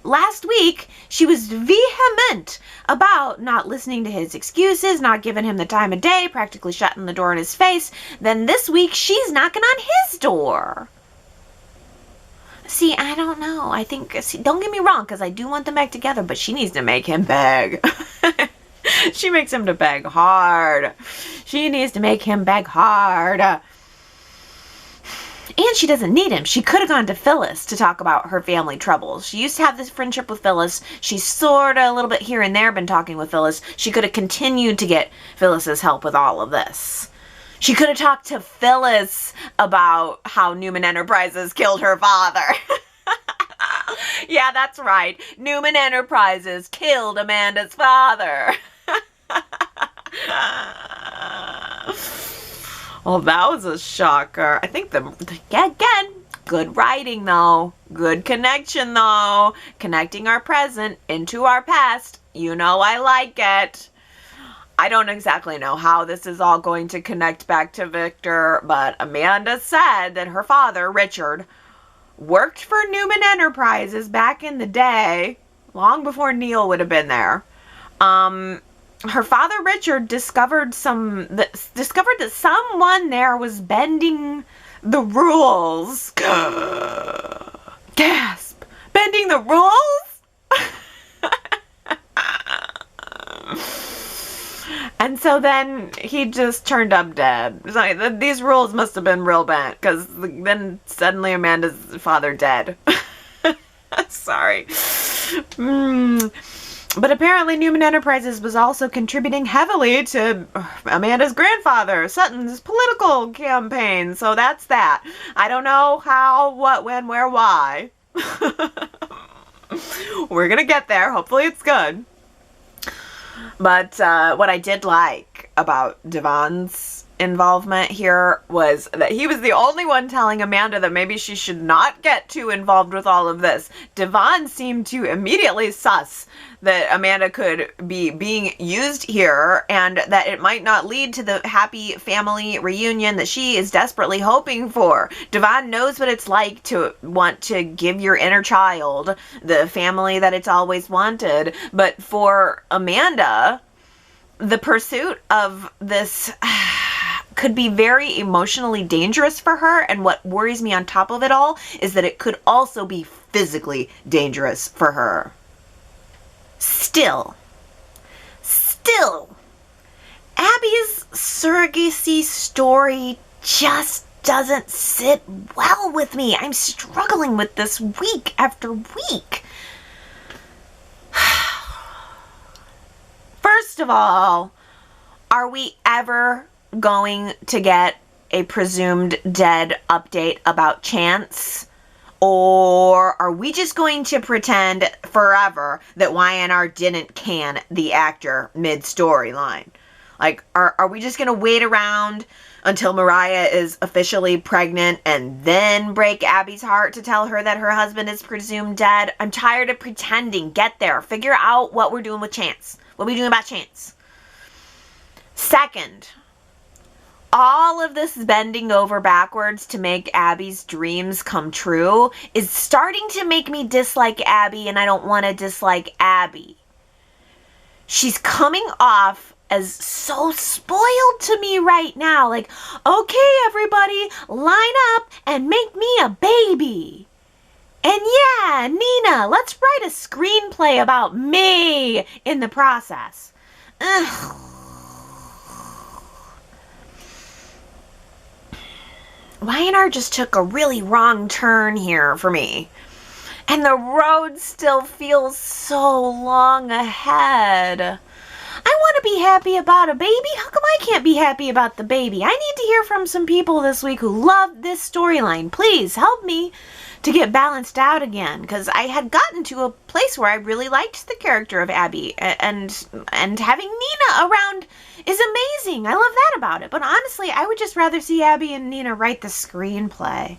Last week, she was vehement about not listening to his excuses, not giving him the time of day, practically shutting the door in his face. Then this week, she's knocking on his door. See, I don't know. Don't get me wrong, because I do want them back together, but she needs to make him beg. She makes him to beg hard. She needs to make him beg hard. And she doesn't need him. She could have gone to Phyllis to talk about her family troubles. She used to have this friendship with Phyllis. She's sort of a little bit here and there been talking with Phyllis. She could have continued to get Phyllis's help with all of this. She could have talked to Phyllis about how Newman Enterprises killed her father. Yeah, that's right. Newman Enterprises killed Amanda's father. Well, that was a shocker. I think again, good writing though. Good connection though. Connecting our present into our past. You know I like it. I don't exactly know how this is all going to connect back to Victor, but Amanda said that her father, Richard, worked for Newman Enterprises back in the day, long before Neil would have been there. Her father, Richard, discovered that someone there was bending the rules. Gasp! Bending the rules? And so then he just turned up dead. So these rules must have been real bent, because then suddenly Amanda's father dead. Sorry. But apparently Newman Enterprises was also contributing heavily to Amanda's grandfather, Sutton's political campaign. So that's that. I don't know how, what, when, where, why. We're going to get there. Hopefully it's good. But what I did like about Devon's involvement here was that he was the only one telling Amanda that maybe she should not get too involved with all of this. Devon seemed to immediately suss that Amanda could be being used here and that it might not lead to the happy family reunion that she is desperately hoping for. Devon knows what it's like to want to give your inner child the family that it's always wanted. But for Amanda, the pursuit of this could be very emotionally dangerous for her, and what worries me on top of it all is that it could also be physically dangerous for her. Still, Abby's surrogacy story just doesn't sit well with me. I'm struggling with this week after week. First of all, are we ever going to get a presumed dead update about Chance? Or are we just going to pretend forever that Y&R didn't can the actor mid-storyline? Like, are we just gonna wait around until Mariah is officially pregnant and then break Abby's heart to tell her that her husband is presumed dead? I'm tired of pretending. Get there. Figure out what we're doing with Chance. What are we doing about Chance? Second, all of this bending over backwards to make Abby's dreams come true is starting to make me dislike Abby, and I don't want to dislike Abby. She's coming off as so spoiled to me right now. Like, okay, everybody, line up and make me a baby. And yeah, Nina, let's write a screenplay about me in the process. Ugh. Y&R just took a really wrong turn here for me. And the road still feels so long ahead. I want to be happy about a baby. How come I can't be happy about the baby? I need to hear from some people this week who love this storyline. Please help me to get balanced out again, because I had gotten to a place where I really liked the character of Abby, and having Nina around is amazing. I love that about it. But honestly, I would just rather see Abby and Nina write the screenplay.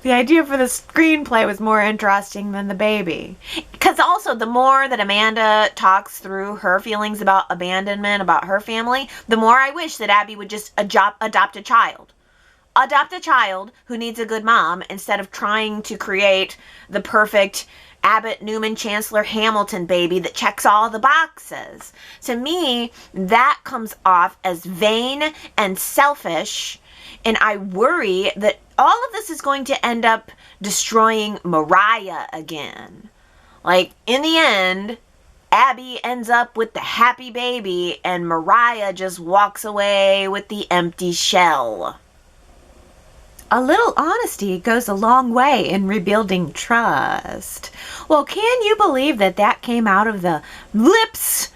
The idea for the screenplay was more interesting than the baby. Because also, the more that Amanda talks through her feelings about abandonment, about her family, the more I wish that Abby would just adopt a child. Adopt a child who needs a good mom instead of trying to create the perfect Abbott, Newman, Chancellor, Hamilton baby that checks all the boxes. To me, that comes off as vain and selfish, and I worry that all of this is going to end up destroying Mariah again. Like, in the end, Abby ends up with the happy baby, and Mariah just walks away with the empty shell. A little honesty goes a long way in rebuilding trust. Well, can you believe that that came out of the lips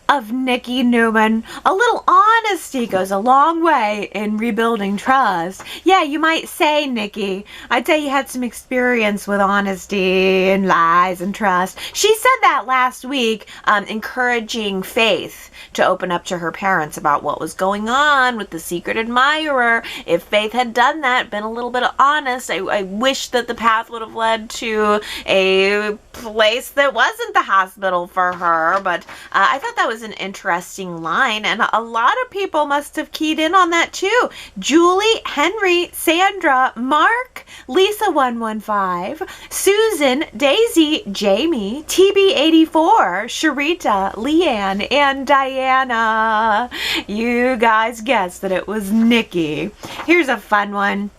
of Nikki Newman? A little honesty goes a long way in rebuilding trust. Yeah, you might say, Nikki, I'd say you had some experience with honesty and lies and trust. She said that last week, encouraging Faith to open up to her parents about what was going on with the secret admirer. If Faith had done that, been a little bit honest, I wish that the path would have led to a place that wasn't the hospital for her. But I thought that was an interesting line, and a lot of people must have keyed in on that too. Julie, Henry, Sandra, Mark, Lisa115, Susan, Daisy, Jamie, TB84, Sharita, Leanne, and Diana. You guys guessed that it was Nikki. Here's a fun one.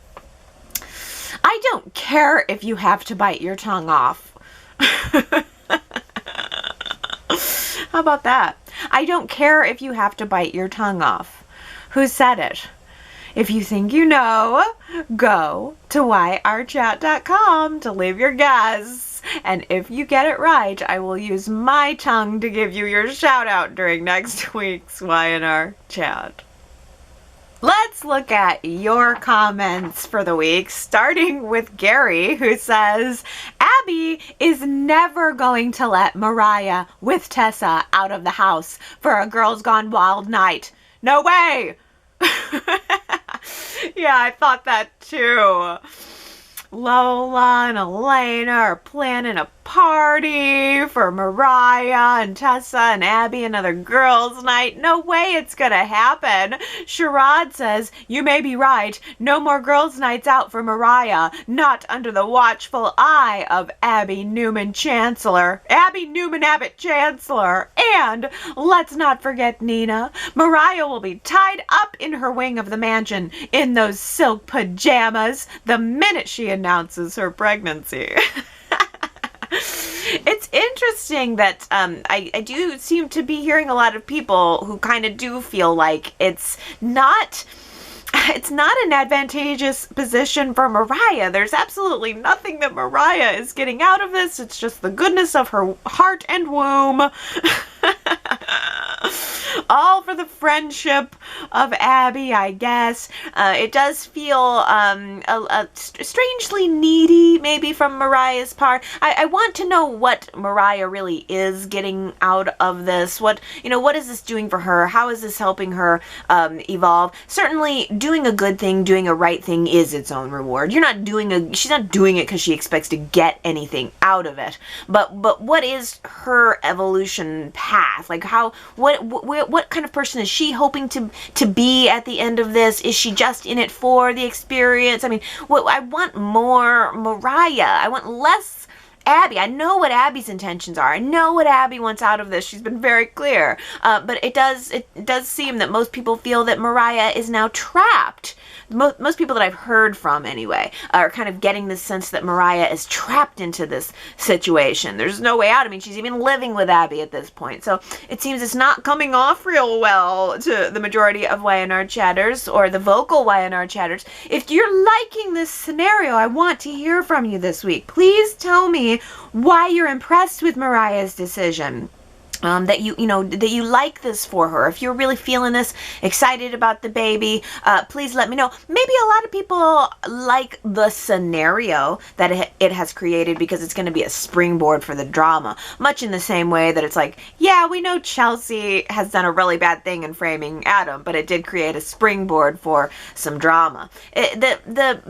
I don't care if you have to bite your tongue off. How about that? I don't care if you have to bite your tongue off. Who said it? If you think you know, go to yrchat.com to leave your guess. And if you get it right, I will use my tongue to give you your shout out during next week's Y&R Chat. Let's look at your comments for the week, starting with Gary, who says, Abby is never going to let Mariah with Tessa out of the house for a Girls Gone Wild night. No way! Yeah, I thought that too. Lola and Elena are planning a party for Mariah and Tessa and Abby, another girls' night. No way it's gonna happen. Sherrod says, you may be right. No more girls' nights out for Mariah. Not under the watchful eye of Abby Newman Chancellor. Abby Newman Abbott Chancellor. And let's not forget Nina. Mariah will be tied up in her wing of the mansion in those silk pajamas the minute she announces her pregnancy. It's interesting that I do seem to be hearing a lot of people who kind of do feel like it's not an advantageous position for Mariah. There's absolutely nothing that Mariah is getting out of this. It's just the goodness of her heart and womb. all for the friendship of Abby, I guess. It does feel strangely needy, maybe, from Mariah's part. I want to know what Mariah really is getting out of this. What is this doing for her? How is this helping her evolve? Certainly, doing a good thing, doing a right thing is its own reward. She's not doing it because she expects to get anything out of it. But what is her evolution path? Like, what kind of person is she hoping to be at the end of this? Is she just in it for the experience? I mean, I want more Mariah. I want less Abby. I know what Abby's intentions are. I know what Abby wants out of this. She's been very clear. But it does seem that most people feel that Mariah is now trapped. Most people that I've heard from, anyway, are kind of getting this sense that Mariah is trapped into this situation. There's no way out. I mean, she's even living with Abby at this point. So it seems it's not coming off real well to the majority of Y&R chatters, or the vocal Y&R chatters. If you're liking this scenario, I want to hear from you this week. Please tell me why you're impressed with Mariah's decision. That you like this for her. If you're really feeling this, excited about the baby, please let me know. Maybe a lot of people like the scenario that it has created because it's going to be a springboard for the drama. Much in the same way that it's like, yeah, we know Chelsea has done a really bad thing in framing Adam, but it did create a springboard for some drama. The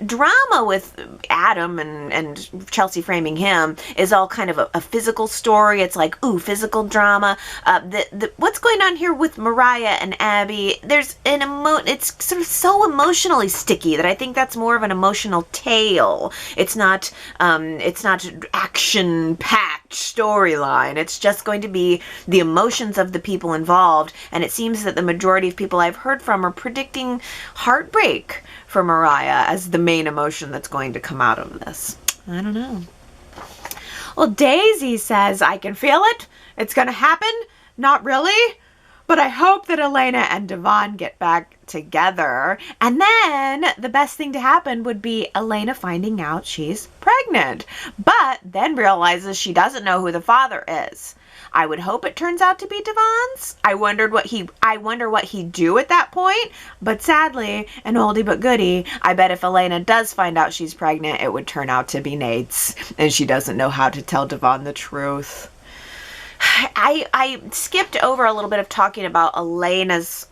drama with Adam and Chelsea framing him is all kind of a physical story. It's like, ooh, physical drama. What's going on here with Mariah and Abby? There's it's sort of so emotionally sticky that I think that's more of an emotional tale. It's not action-packed storyline. It's just going to be the emotions of the people involved, and it seems that the majority of people I've heard from are predicting heartbreak for Mariah as the main emotion that's going to come out of this. I don't know. Well, Daisy says, I can feel it. It's going to happen. Not really. But I hope that Elena and Devon get back together. And then the best thing to happen would be Elena finding out she's pregnant. But then realizes she doesn't know who the father is. I would hope it turns out to be Devon's. I wonder what he'd do at that point. But sadly, an oldie but goodie, I bet if Elena does find out she's pregnant, it would turn out to be Nate's. And she doesn't know how to tell Devon the truth. I skipped over a little bit of talking about Elena's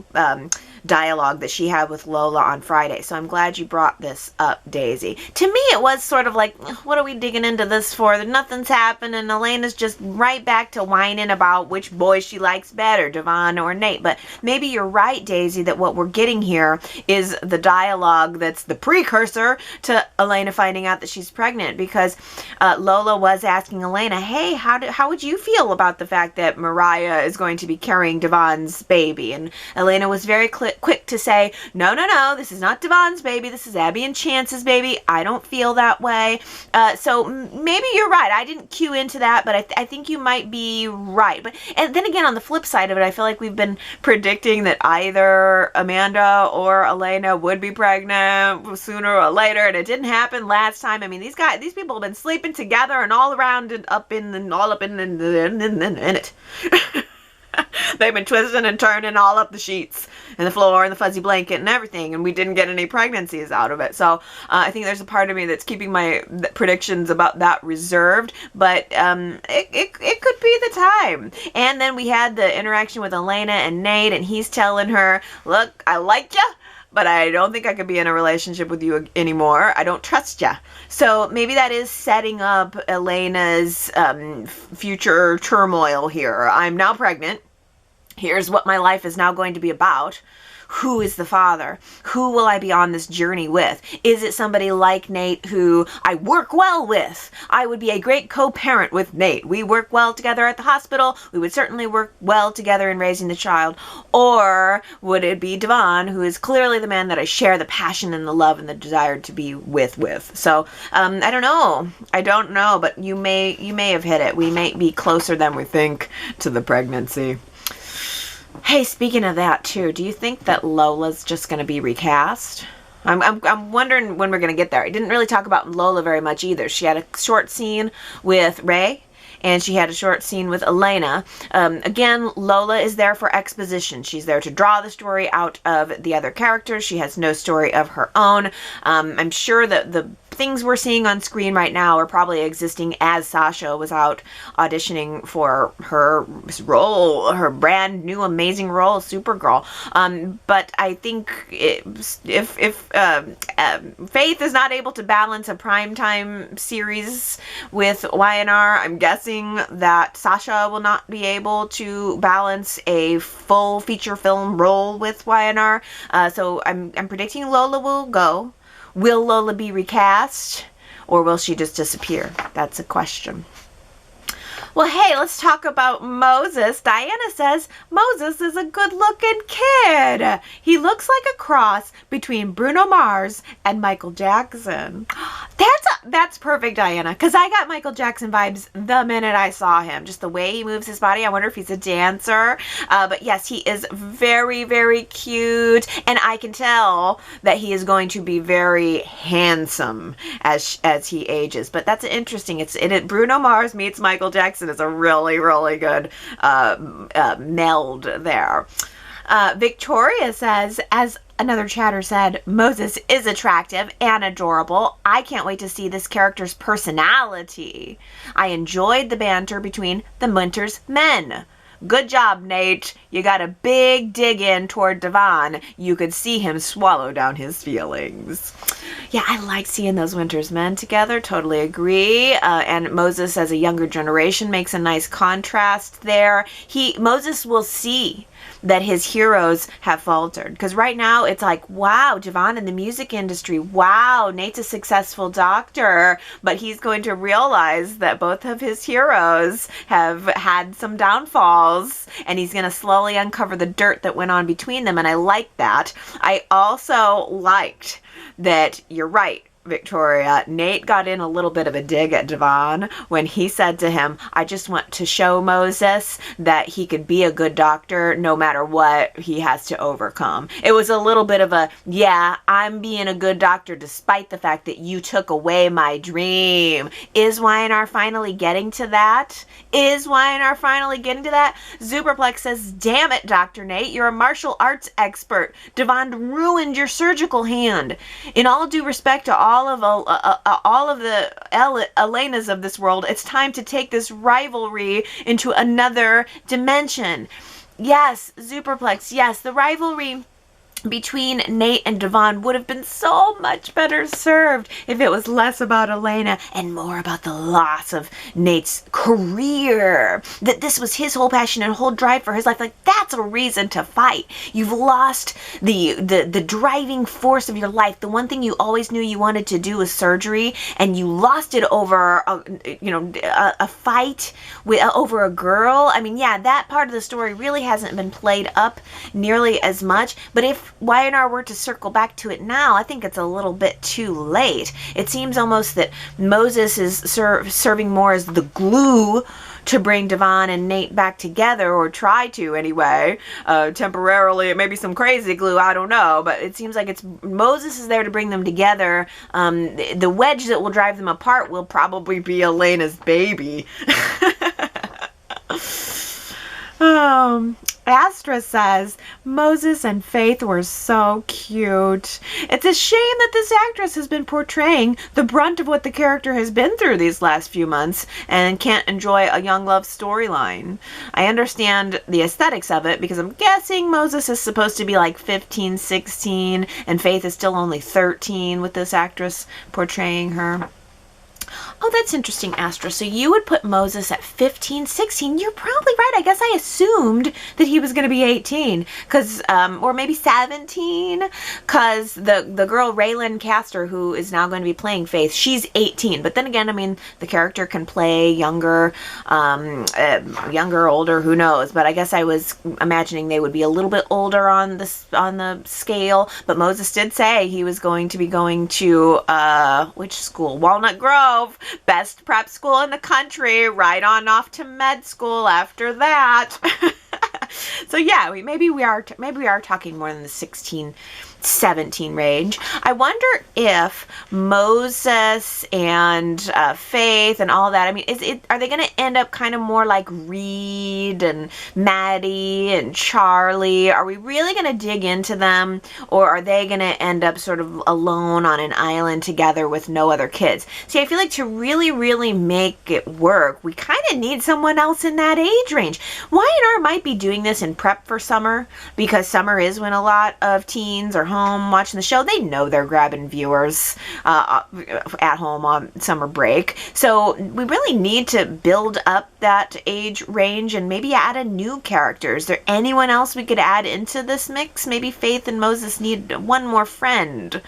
dialogue that she had with Lola on Friday, so I'm glad you brought this up, Daisy. To me, it was sort of like, what are we digging into this for? Nothing's happening. Elena's just right back to whining about which boy she likes better, Devon or Nate. But maybe you're right, Daisy, that what we're getting here is the dialogue that's the precursor to Elena finding out that she's pregnant, because Lola was asking Elena, hey, how would you feel about the fact that Mariah is going to be carrying Devon's baby? And Elena was very quick to say, no, this is not Devon's baby, this is Abby and Chance's baby. I don't feel that way. So maybe you're right. I didn't cue into that, but I think you might be right. And then again, on the flip side of it, I feel like we've been predicting that either Amanda or Elena would be pregnant sooner or later, and it didn't happen last time. I mean, these people have been sleeping together and all around and all up in it. They've been twisting and turning all up the sheets and the floor and the fuzzy blanket and everything, and we didn't get any pregnancies out of it. So I think there's a part of me that's keeping my predictions about that reserved, but it could be the time. And then we had the interaction with Elena and Nate, and he's telling her, look, I like you, but I don't think I could be in a relationship with you anymore. I don't trust you. So maybe that is setting up Elena's future turmoil here. I'm now pregnant. Here's what my life is now going to be about. Who is the father? Who will I be on this journey with? Is it somebody like Nate who I work well with? I would be a great co-parent with Nate. We work well together at the hospital. We would certainly work well together in raising the child. Or would it be Devon, who is clearly the man that I share the passion and the love and the desire to be with? So I don't know. I don't know, but you may have hit it. We may be closer than we think to the pregnancy. Hey, speaking of that too, do you think that Lola's just going to be recast? I'm wondering when we're going to get there. I didn't really talk about Lola very much either. She had a short scene with Ray, and she had a short scene with Elena. Again, Lola is there for exposition. She's there to draw the story out of the other characters. She has no story of her own. I'm sure that the things we're seeing on screen right now are probably existing as Sasha was out auditioning for her role, her brand new amazing role, Supergirl. But I think if Faith is not able to balance a primetime series with Y&R, I'm guessing that Sasha will not be able to balance a full feature film role with Y&R. So I'm predicting Lola will go. Will Lola be recast, or will she just disappear? That's a question. Well, hey, let's talk about Moses. Diana says Moses is a good-looking kid. He looks like a cross between Bruno Mars and Michael Jackson. That's perfect, Diana, because I got Michael Jackson vibes the minute I saw him. Just the way he moves his body. I wonder if he's a dancer. But yes, he is very, very cute, and I can tell that he is going to be very handsome as he ages. But that's interesting. Bruno Mars meets Michael Jackson is a really, really good meld there. Victoria says, as another chatter said, Moses is attractive and adorable. I can't wait to see this character's personality. I enjoyed the banter between the Winters men. Good job, Nate. You got a big dig in toward Devon. You could see him swallow down his feelings. Yeah, I like seeing those Winters men together. Totally agree. And Moses as a younger generation makes a nice contrast there. Moses will see that his heroes have faltered. Because right now it's like, wow, Devon in the music industry. Wow, Nate's a successful doctor. But he's going to realize that both of his heroes have had some downfalls. And he's going to slowly uncover the dirt that went on between them. And I like that. I also liked that, you're right, Victoria, Nate got in a little bit of a dig at Devon when he said to him, I just want to show Moses that he could be a good doctor no matter what he has to overcome. It was a little bit of a, yeah, I'm being a good doctor despite the fact that you took away my dream. Is Y&R finally getting to that? Is Y&R finally getting to that? Superplex says, damn it, Dr. Nate, you're a martial arts expert. Devon ruined your surgical hand. In all due respect to all of the Elenas of this world, it's time to take this rivalry into another dimension. Yes, Superplex, yes, the rivalry between Nate and Devon would have been so much better served if it was less about Elena and more about the loss of Nate's career. That this was his whole passion and whole drive for his life. Like, that's a reason to fight. You've lost the driving force of your life. The one thing you always knew you wanted to do was surgery, and you lost it over a fight over a girl. I mean, yeah, that part of the story really hasn't been played up nearly as much. But if Y&R were to circle back to it now, I think it's a little bit too late. It seems almost that Moses is serving more as the glue to bring Devon and Nate back together, or try to anyway, temporarily. It may be some crazy glue, I don't know, but it seems like Moses is there to bring them together. The wedge that will drive them apart will probably be Elena's baby. Astra says, Moses and Faith were so cute. It's a shame that this actress has been portraying the brunt of what the character has been through these last few months and can't enjoy a young love storyline. I understand the aesthetics of it because I'm guessing Moses is supposed to be like 15, 16, and Faith is still only 13 with this actress portraying her. Oh, that's interesting, Astra. So you would put Moses at 15, 16. You're probably right. I guess I assumed that he was going to be 18, or maybe 17, because the girl Raylan Castor, who is now going to be playing Faith, she's 18. But then again, I mean, the character can play younger, older, who knows? But I guess I was imagining they would be a little bit older on the scale. But Moses did say he was going to be going to which school? Walnut Grove. Best prep school in the country, right on off to med school after that. So yeah, maybe we are talking more than the 16 17 range. I wonder if Moses and Faith and all that, I mean, are they going to end up kind of more like Reed and Maddie and Charlie? Are we really going to dig into them, or are they going to end up sort of alone on an island together with no other kids? See, I feel like to really, really make it work, we kind of need someone else in that age range. Y&R might be doing this in prep for summer, because summer is when a lot of teens are home watching the show. They know they're grabbing viewers at home on summer break. So we really need to build up that age range and maybe add a new character. Is there anyone else we could add into this mix? Maybe Faith and Moses need one more friend.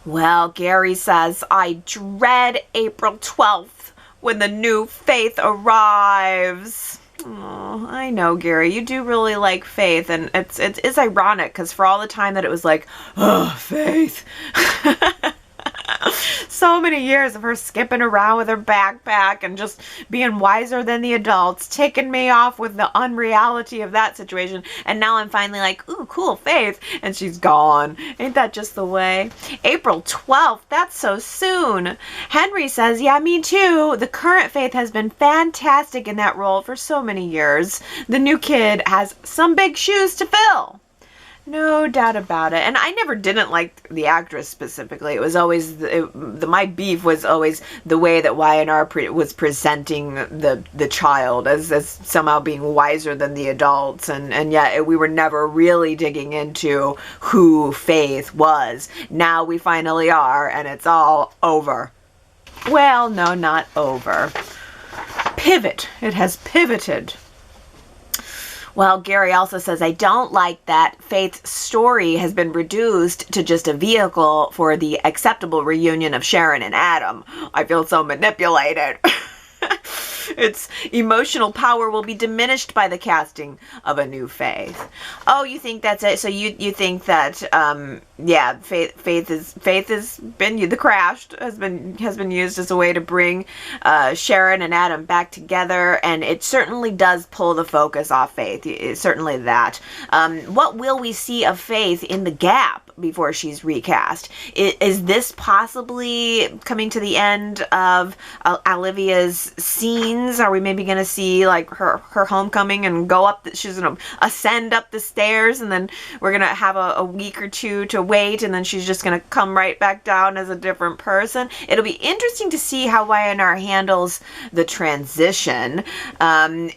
Well, Gary says, I dread April 12th when the new Faith arrives. Oh, I know, Gary, you do really like Faith, and it's ironic because for all the time that it was like, oh, Faith. So many years of her skipping around with her backpack and just being wiser than the adults, ticking me off with the unreality of that situation. And now I'm finally like, ooh, cool, Faith. And she's gone. Ain't that just the way? April 12th, that's so soon. Henry says, yeah, me too. The current Faith has been fantastic in that role for so many years. The new kid has some big shoes to fill. No doubt about it. And I never didn't like the actress specifically. It was always, my beef was always the way that Y&R was presenting the child as somehow being wiser than the adults. And yet we were never really digging into who Faith was. Now we finally are, and it's all over. Well, no, not over. Pivot. It has pivoted. Well, Gary also says, I don't like that Faith's story has been reduced to just a vehicle for the acceptable reunion of Sharon and Adam. I feel so manipulated. Its emotional power will be diminished by the casting of a new Faith. Oh, you think that's it? So you think that yeah, Faith has been, the crashed has been used as a way to bring Sharon and Adam back together, and it certainly does pull the focus off Faith. It's certainly that. What will we see of Faith in the gap before she's recast? Is this possibly coming to the end of Olivia's scenes? Are we maybe going to see like her homecoming and go up, she's going to ascend up the stairs, and then we're going to have a week or two to wait, and then she's just going to come right back down as a different person? It'll be interesting to see how Y&R handles the transition. Again,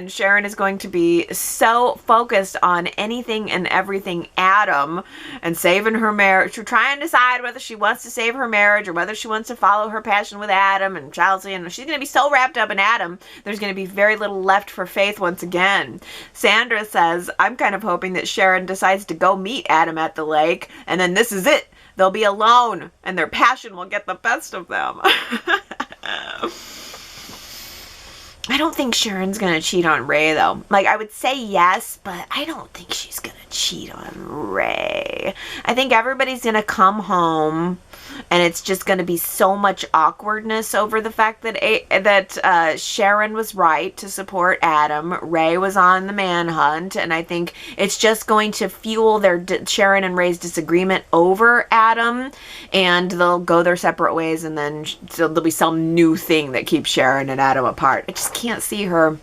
Sharon is going to be so focused on anything and everything Adam and saving her marriage, to try and decide whether she wants to save her marriage or whether she wants to follow her passion with Adam and Chelsea, and she's going to be so wrapped up in Adam, there's going to be very little left for Faith once again. Sandra says, I'm kind of hoping that Sharon decides to go meet Adam at the lake, and then this is it. They'll be alone, and their passion will get the best of them. I don't think Sharon's going to cheat on Ray, though. Like, I would say yes, but I don't think she's going to cheat on Ray. I think everybody's going to come home, and it's just going to be so much awkwardness over the fact that Sharon was right to support Adam. Ray was on the manhunt, and I think it's just going to fuel Sharon and Ray's disagreement over Adam, and they'll go their separate ways, and then there'll be some new thing that keeps Sharon and Adam apart. I just can't see her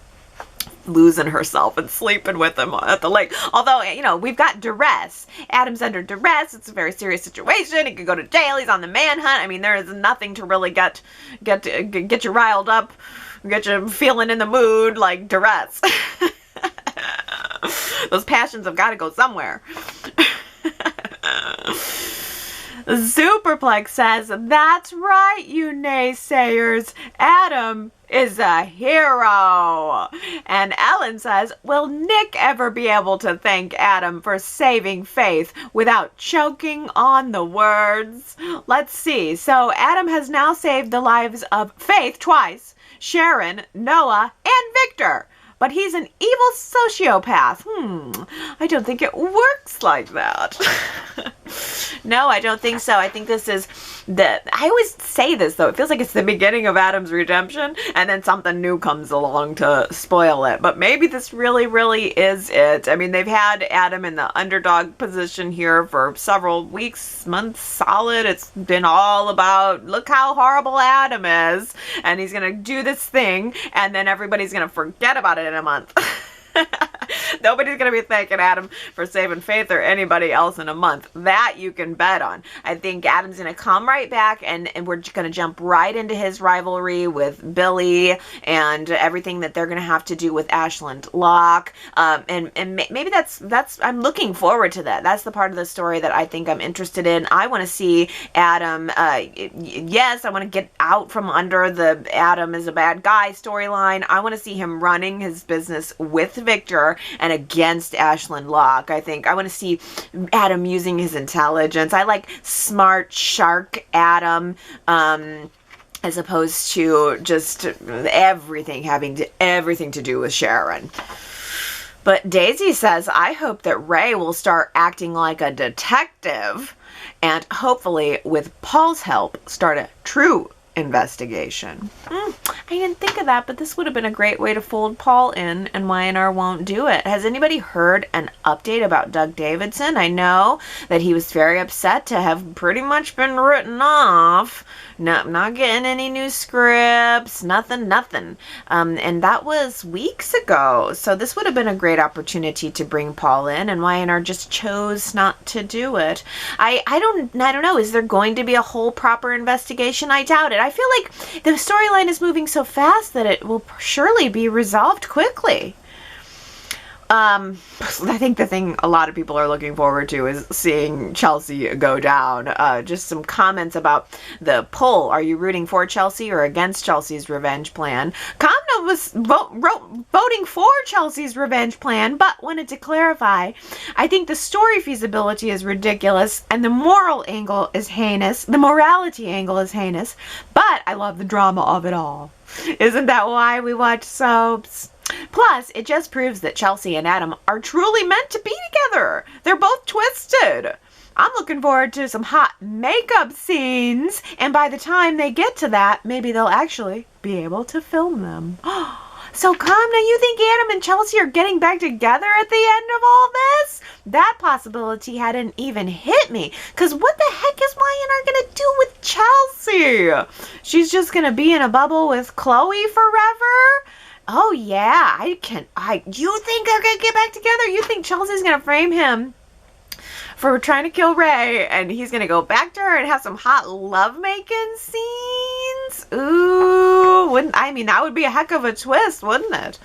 losing herself and sleeping with him at the lake. Although, you know, we've got duress. Adam's under duress. It's a very serious situation. He could go to jail. He's on the manhunt. I mean, there is nothing to really get you riled up, get you feeling in the mood like duress. Those passions have got to go somewhere. Superplex says, that's right, you naysayers. Adam is a hero. And Ellen says, will Nick ever be able to thank Adam for saving Faith without choking on the words? Let's see. So Adam has now saved the lives of Faith twice, Sharon, Noah, and Victor. But he's an evil sociopath. I don't think it works like that. No, I don't think so. I think this is I always say this, though. It feels like it's the beginning of Adam's redemption, and then something new comes along to spoil it. But maybe this really, really is it. I mean, they've had Adam in the underdog position here for several weeks, months solid. It's been all about, look how horrible Adam is, and he's going to do this thing, and then everybody's going to forget about it in a month. Nobody's going to be thanking Adam for saving Faith or anybody else in a month. That you can bet on. I think Adam's going to come right back, and we're going to jump right into his rivalry with Billy and everything that they're going to have to do with Ashland Locke. And maybe that's I'm looking forward to that. That's the part of the story that I think I'm interested in. I want to see Adam, yes, I want to get out from under the Adam is a bad guy storyline. I want to see him running his business with Victor and against Ashland Locke. I want to see Adam using his intelligence. I like smart shark Adam, as opposed to just everything to do with Sharon. But Daisy says, I hope that Ray will start acting like a detective and hopefully, with Paul's help, start a true investigation. I didn't think of that, but this would have been a great way to fold Paul in, and Y&R won't do it. Has anybody heard an update about Doug Davidson? I know that he was very upset to have pretty much been written off. No, not getting any new scripts, nothing. And that was weeks ago. So this would have been a great opportunity to bring Paul in, and Y&R just chose not to do it. I don't know. Is there going to be a whole proper investigation? I doubt it. I feel like the storyline is moving so fast that it will surely be resolved quickly. I think the thing a lot of people are looking forward to is seeing Chelsea go down. Just some comments about the poll. Are you rooting for Chelsea or against Chelsea's revenge plan? Kamna was voting for Chelsea's revenge plan, but wanted to clarify. I think the story feasibility is ridiculous and the moral angle is heinous. The morality angle is heinous, but I love the drama of it all. Isn't that why we watch soaps? Plus, it just proves that Chelsea and Adam are truly meant to be together. They're both twisted. I'm looking forward to some hot makeup scenes, and by the time they get to that, maybe they'll actually be able to film them. So, Kamna, you think Adam and Chelsea are getting back together at the end of all this? That possibility hadn't even hit me, because what the heck is Y&R going to do with Chelsea? She's just going to be in a bubble with Chloe forever? Oh, yeah, you think they're going to get back together? You think Chelsea's going to frame him for trying to kill Ray, and he's going to go back to her and have some hot lovemaking scenes? Ooh, that would be a heck of a twist, wouldn't it?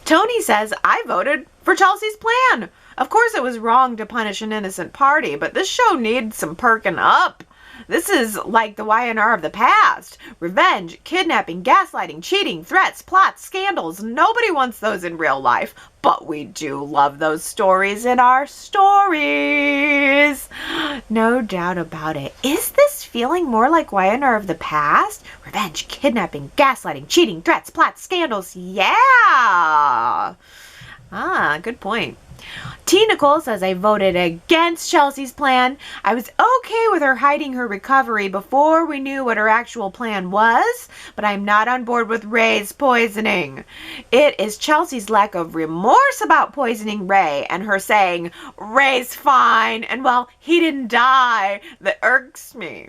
Tony says, I voted for Chelsea's plan. Of course it was wrong to punish an innocent party, but this show needs some perking up. This is like the Y&R of the past. Revenge, kidnapping, gaslighting, cheating, threats, plots, scandals. Nobody wants those in real life, but we do love those stories in our stories. No doubt about it. Is this feeling more like Y&R of the past? Revenge, kidnapping, gaslighting, cheating, threats, plots, scandals. Yeah. Good point. T. Nicole says, I voted against Chelsea's plan. I was okay with her hiding her recovery before we knew what her actual plan was, but I'm not on board with Ray's poisoning. It is Chelsea's lack of remorse about poisoning Ray and her saying, Ray's fine, and well, he didn't die, that irks me.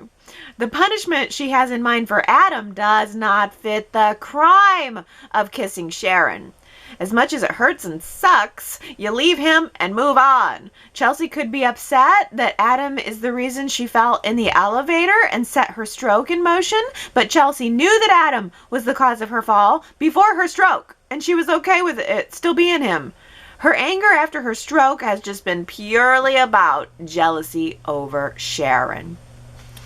The punishment she has in mind for Adam does not fit the crime of kissing Sharon. As much as it hurts and sucks, you leave him and move on. Chelsea could be upset that Adam is the reason she fell in the elevator and set her stroke in motion, but Chelsea knew that Adam was the cause of her fall before her stroke, and she was okay with it still being him. Her anger after her stroke has just been purely about jealousy over Sharon.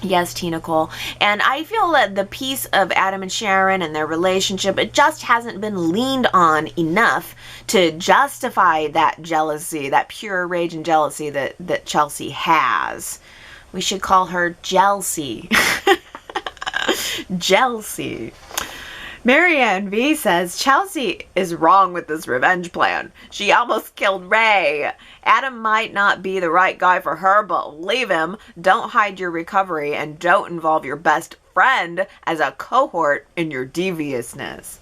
Yes, T. Nicole. And I feel that the piece of Adam and Sharon and their relationship, it just hasn't been leaned on enough to justify that jealousy, that pure rage and jealousy that Chelsea has. We should call her Chelsea. Chelsea. Marianne V says, Chelsea is wrong with this revenge plan. She almost killed Ray. Adam might not be the right guy for her, but leave him. Don't hide your recovery and don't involve your best friend as a cohort in your deviousness.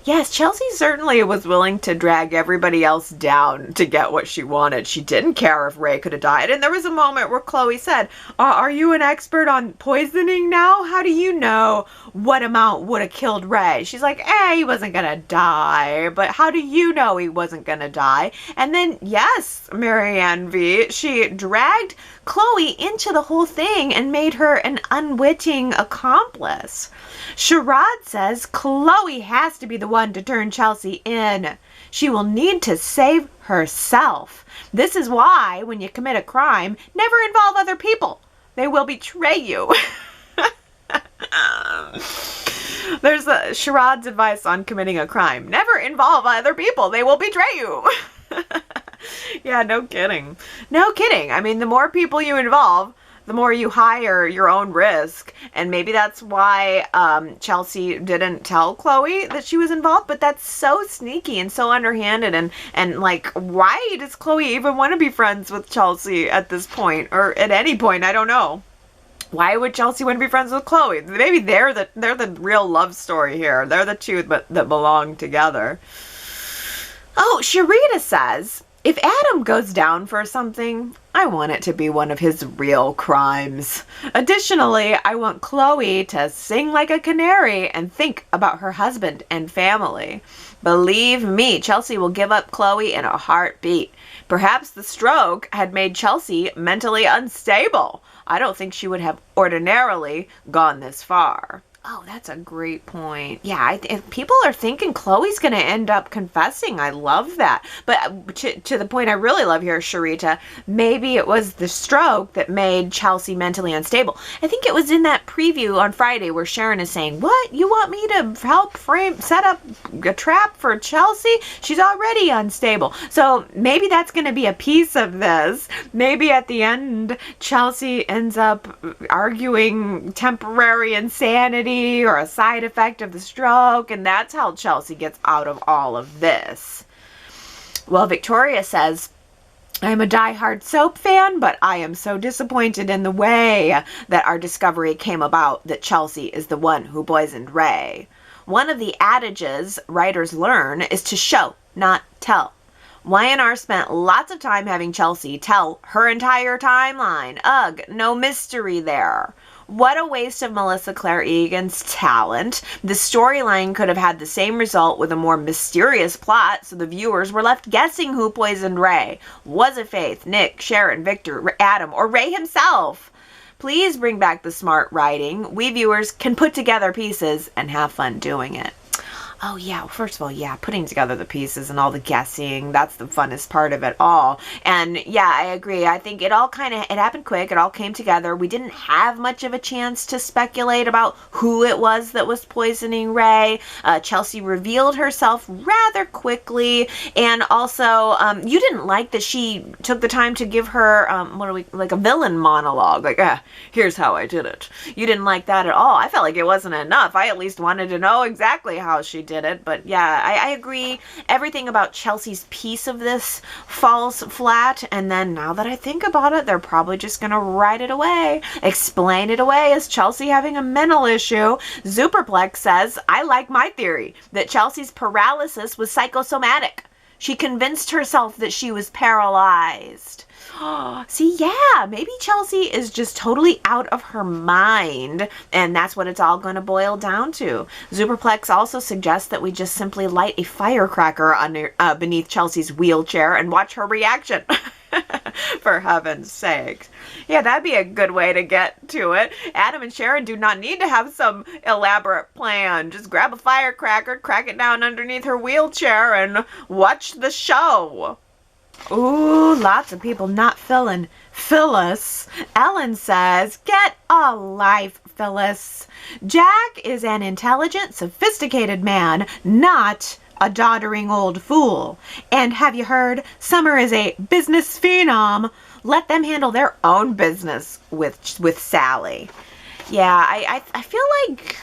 Yes, Chelsea certainly was willing to drag everybody else down to get what she wanted. She didn't care if Ray could have died. And there was a moment where Chloe said, are you an expert on poisoning now? How do you know what amount would have killed Ray? She's like, he wasn't going to die. But how do you know he wasn't going to die? And then, yes, Marianne V, she dragged Chloe into the whole thing and made her an unwitting accomplice. Sherrod says Chloe has to be the one to turn Chelsea in. She will need to save herself. This is why, when you commit a crime, never involve other people. They will betray you. There's Sherrod's advice on committing a crime. Never involve other people. They will betray you. Yeah, no kidding. No kidding. I mean, the more people you involve, the more you hire your own risk. And maybe that's why Chelsea didn't tell Chloe that she was involved, but that's so sneaky and so underhanded. And like, why does Chloe even want to be friends with Chelsea at this point, or at any point? I don't know. Why would Chelsea want to be friends with Chloe? Maybe they're the real love story here. They're the two that belong together. Oh, Sharita says, if Adam goes down for something, I want it to be one of his real crimes. Additionally, I want Chloe to sing like a canary and think about her husband and family. Believe me, Chelsea will give up Chloe in a heartbeat. Perhaps the stroke had made Chelsea mentally unstable. I don't think she would have ordinarily gone this far. Oh, that's a great point. Yeah, if people are thinking Chloe's going to end up confessing, I love that. But to the point I really love here, Sharita, maybe it was the stroke that made Chelsea mentally unstable. I think it was in that preview on Friday where Sharon is saying, what? You want me to help set up a trap for Chelsea? She's already unstable. So maybe that's going to be a piece of this. Maybe at the end, Chelsea ends up arguing temporary insanity or a side effect of the stroke, and that's how Chelsea gets out of all of this. Well, Victoria says, I'm a diehard soap fan, but I am so disappointed in the way that our discovery came about that Chelsea is the one who poisoned Ray. One of the adages writers learn is to show, not tell. Y&R spent lots of time having Chelsea tell her entire timeline. Ugh, no mystery there. What a waste of Melissa Claire Egan's talent. The storyline could have had the same result with a more mysterious plot, so the viewers were left guessing who poisoned Ray. Was it Faith, Nick, Sharon, Victor, Adam, or Ray himself? Please bring back the smart writing. We viewers can put together pieces and have fun doing it. Oh, yeah. First of all, yeah, putting together the pieces and all the guessing, that's the funnest part of it all. And yeah, I agree. I think it happened quick. It all came together. We didn't have much of a chance to speculate about who it was that was poisoning Ray. Chelsea revealed herself rather quickly. And also, you didn't like that she took the time to give her, like a villain monologue. Like, here's how I did it. You didn't like that at all. I felt like it wasn't enough. I at least wanted to know exactly how she did it. But yeah, I agree. Everything about Chelsea's piece of this falls flat. And then now that I think about it, they're probably just going to write it away, explain it away as Chelsea having a mental issue. Superplex says, I like my theory that Chelsea's paralysis was psychosomatic. She convinced herself that she was paralyzed. See, yeah, maybe Chelsea is just totally out of her mind, and that's what it's all going to boil down to. Superplex also suggests that we just simply light a firecracker beneath Chelsea's wheelchair and watch her reaction. For heaven's sakes. Yeah, that'd be a good way to get to it. Adam and Sharon do not need to have some elaborate plan. Just grab a firecracker, crack it down underneath her wheelchair, and watch the show. Ooh, lots of people not feeling Phyllis. Ellen says, get a life, Phyllis. Jack is an intelligent, sophisticated man, not a doddering old fool. And have you heard? Summer is a business phenom. Let them handle their own business with Sally. Yeah, I feel like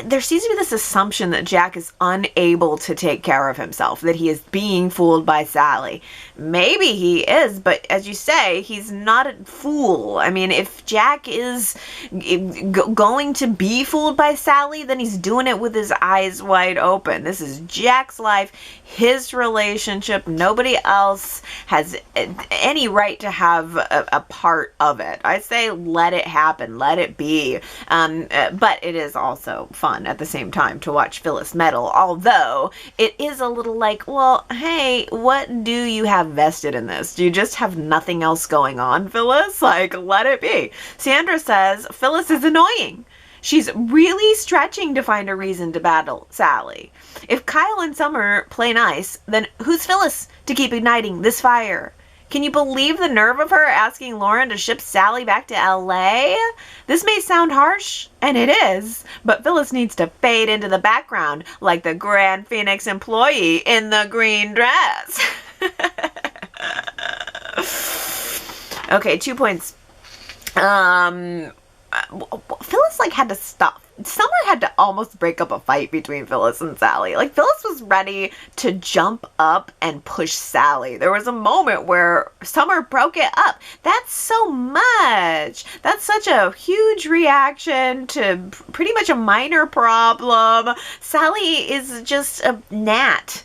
there seems to be this assumption that Jack is unable to take care of himself, that he is being fooled by Sally. Maybe he is, but as you say, he's not a fool. I mean, if Jack is going to be fooled by Sally, then he's doing it with his eyes wide open. This is Jack's life, his relationship. Nobody else has any right to have a part of it. I say let it happen, let it be. But it is also fun at the same time to watch Phyllis meddle, although it is a little like, well, hey, what do you have vested in this? Do you just have nothing else going on, Phyllis? Like, let it be. Sandra says Phyllis is annoying. She's really stretching to find a reason to battle Sally. If Kyle and Summer play nice, then who's Phyllis to keep igniting this fire? Can you believe the nerve of her asking Lauren to ship Sally back to LA? This may sound harsh, and it is, but Phyllis needs to fade into the background like the Grand Phoenix employee in the green dress. Okay, 2 points. Phyllis had to stop. Summer had to almost break up a fight between Phyllis and Sally. Like, Phyllis was ready to jump up and push Sally. There was a moment where Summer broke it up. That's so much. That's such a huge reaction to pretty much a minor problem. Sally is just a gnat.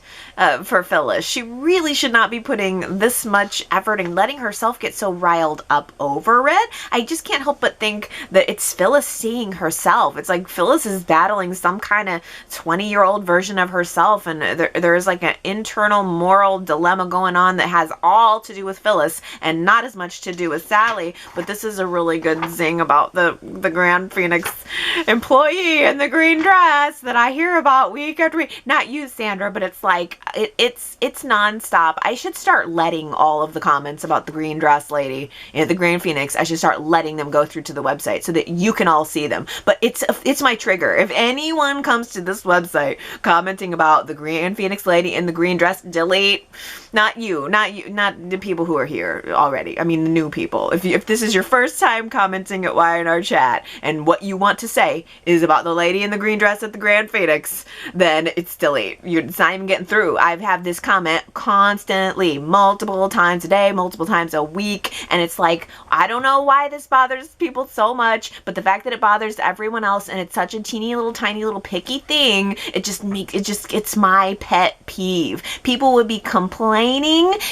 For Phyllis. She really should not be putting this much effort and letting herself get so riled up over it. I just can't help but think that it's Phyllis seeing herself. It's like Phyllis is battling some kind of 20-year-old version of herself, and there's like an internal moral dilemma going on that has all to do with Phyllis and not as much to do with Sally. But this is a really good zing about the Grand Phoenix employee in the green dress that I hear about week after week. Not you, Sandra, but it's like it's nonstop. I should start letting all of the comments about the green dress lady and the Grand Phoenix, I should start letting them go through to the website so that you can all see them. But it's my trigger. If anyone comes to this website commenting about the Grand Phoenix lady in the green dress, delete. Not you, not the people who are here already. I mean, the new people. If this is your first time commenting at Y&R Chat and what you want to say is about the lady in the green dress at the Grand Phoenix, then it's delete. It's not even getting through. I've had this comment constantly, multiple times a day, multiple times a week, and it's like, I don't know why this bothers people so much, but the fact that it bothers everyone else and it's such a teeny little tiny little picky thing, it's my pet peeve. People would be complaining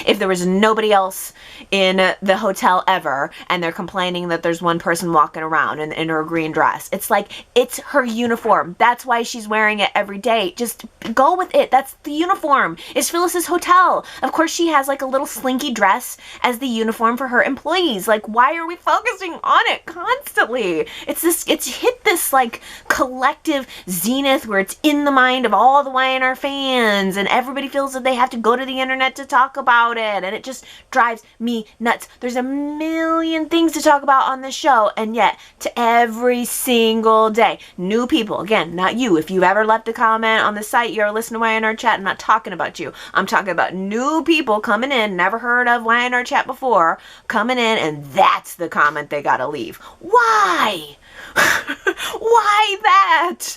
if there was nobody else in the hotel ever, and they're complaining that there's one person walking around in her green dress. It's like, it's her uniform. That's why she's wearing it every day. Just go with it. That's the uniform. It's Phyllis's hotel. Of course she has like a little slinky dress as the uniform for her employees. Like, why are we focusing on it constantly? It's hit this like collective zenith where it's in the mind of all the Y&R fans, and everybody feels that they have to go to the internet to talk about it, and it just drives me nuts. There's a million things to talk about on this show, and yet to every single day, new people, again, not you. If you've ever left a comment on the site, you're listening to Y&R Chat, I'm not talking about you. I'm talking about new people coming in, never heard of Y&R Chat before, coming in, and that's the comment they gotta leave. Why? Why that?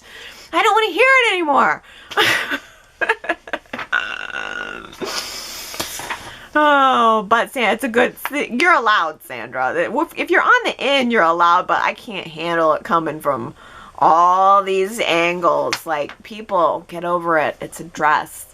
I don't want to hear it anymore. Oh, but Sandra, it's a good, you're allowed, Sandra. If you're on the in, you're allowed, but I can't handle it coming from all these angles. Like, people, get over it. It's a dress.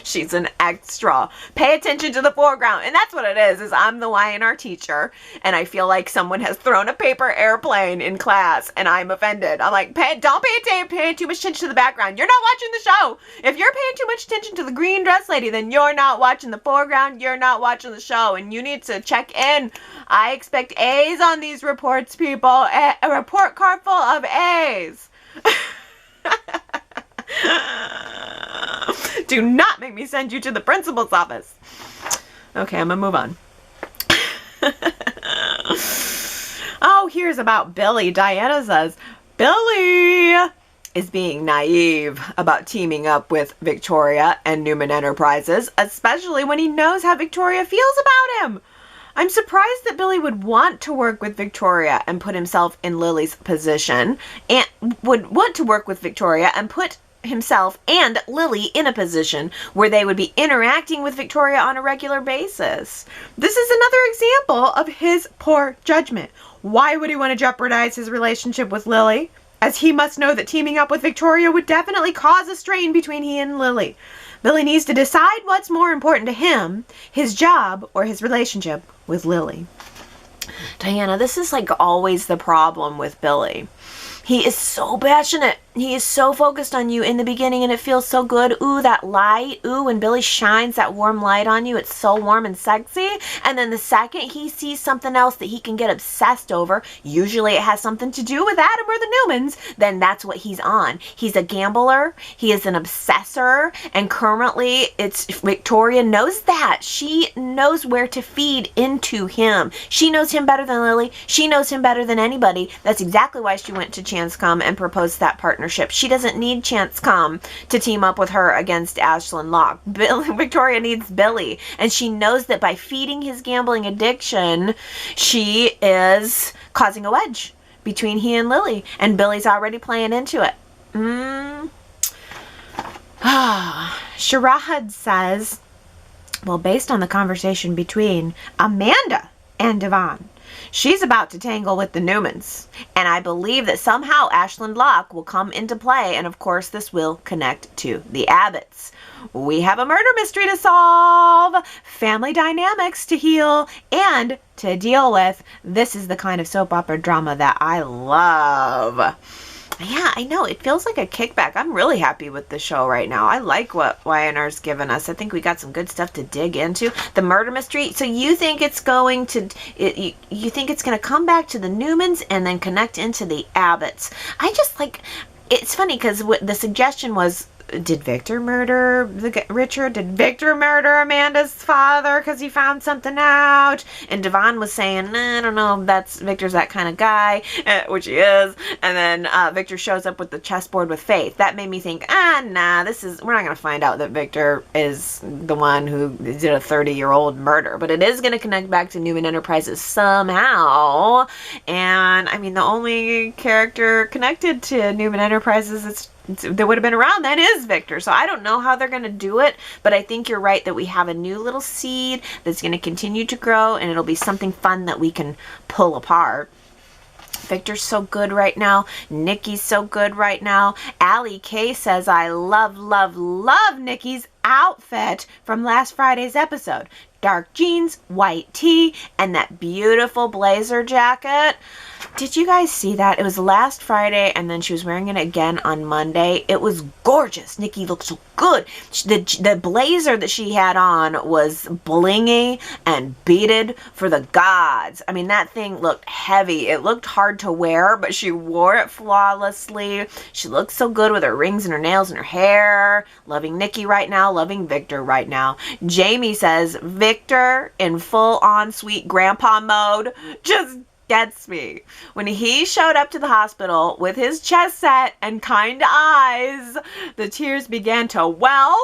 She's an extra. Pay attention to the foreground. And that's what it is I'm the Y&R teacher, and I feel like someone has thrown a paper airplane in class, and I'm offended. I'm like, don't pay too much attention to the background. You're not watching the show. If you're paying too much attention to the green dress lady, then you're not watching the foreground. You're not watching the show, and you need to check in. I expect A's on these reports, people. A report card full of A's. Do not make me send you to the principal's office. Okay, I'm gonna move on. Oh, here's about Billy. Diana says, Billy is being naive about teaming up with Victoria and Newman Enterprises, especially when he knows how Victoria feels about him. I'm surprised that Billy would want to work with Victoria and put himself in Lily's position, and would want to work with Victoria and put himself and Lily in a position where they would be interacting with Victoria on a regular basis. This is another example of his poor judgment. Why would he want to jeopardize his relationship with Lily? As he must know that teaming up with Victoria would definitely cause a strain between he and Lily. Billy needs to decide what's more important to him, his job or his relationship with Lily. Diana, this is like always the problem with Billy. He is so passionate. He is so focused on you in the beginning, and it feels so good. Ooh, that light. Ooh, when Billy shines that warm light on you, it's so warm and sexy. And then the second he sees something else that he can get obsessed over, usually it has something to do with Adam or the Newmans, then that's what he's on. He's a gambler. He is an obsessor. And currently, Victoria knows that. She knows where to feed into him. She knows him better than Lily. She knows him better than anybody. That's exactly why she went to Chancecom and proposed that partnership. She doesn't need Chancecom to team up with her against Ashland Locke. Victoria needs Billy, and she knows that by feeding his gambling addiction, she is causing a wedge between he and Lily, and Billy's already playing into it. Sharahad says, well, based on the conversation between Amanda and Devon, she's about to tangle with the Newmans, and I believe that somehow Ashland Locke will come into play, and of course this will connect to the Abbotts. We have a murder mystery to solve, family dynamics to heal, and to deal with. This is the kind of soap opera drama that I love. Yeah, I know. It feels like a kickback. I'm really happy with the show right now. I like what Y&R's given us. I think we got some good stuff to dig into. The murder mystery. So you think it's going to, you think it's going to come back to the Newmans and then connect into the Abbotts. I just like, it's funny because the suggestion was, did Victor murder Richard? Did Victor murder Amanda's father because he found something out? And Devon was saying, I don't know, Victor's that kind of guy, which he is. And then Victor shows up with the chessboard with Faith. That made me think, nah, we're not going to find out that Victor is the one who did a 30-year-old murder. But it is going to connect back to Newman Enterprises somehow. And, I mean, the only character connected to Newman Enterprises that would have been around then is Victor. So I don't know how they're going to do it, but I think you're right that we have a new little seed that's going to continue to grow, and it'll be something fun that we can pull apart. Victor's so good right now. Nikki's so good right now. Allie K says, I love, love, love Nikki's outfit from last Friday's episode. Dark jeans, white tee, and that beautiful blazer jacket. Did you guys see that? It was last Friday, and then she was wearing it again on Monday. It was gorgeous. Nikki looked so good. The blazer that she had on was blingy and beaded for the gods. I mean, that thing looked heavy. It looked hard to wear, but she wore it flawlessly. She looked so good with her rings and her nails and her hair. Loving Nikki right now. Loving Victor right now. Jamie says, Victor in full-on sweet grandpa mode just gets me. When he showed up to the hospital with his chest set and kind eyes, the tears began to well.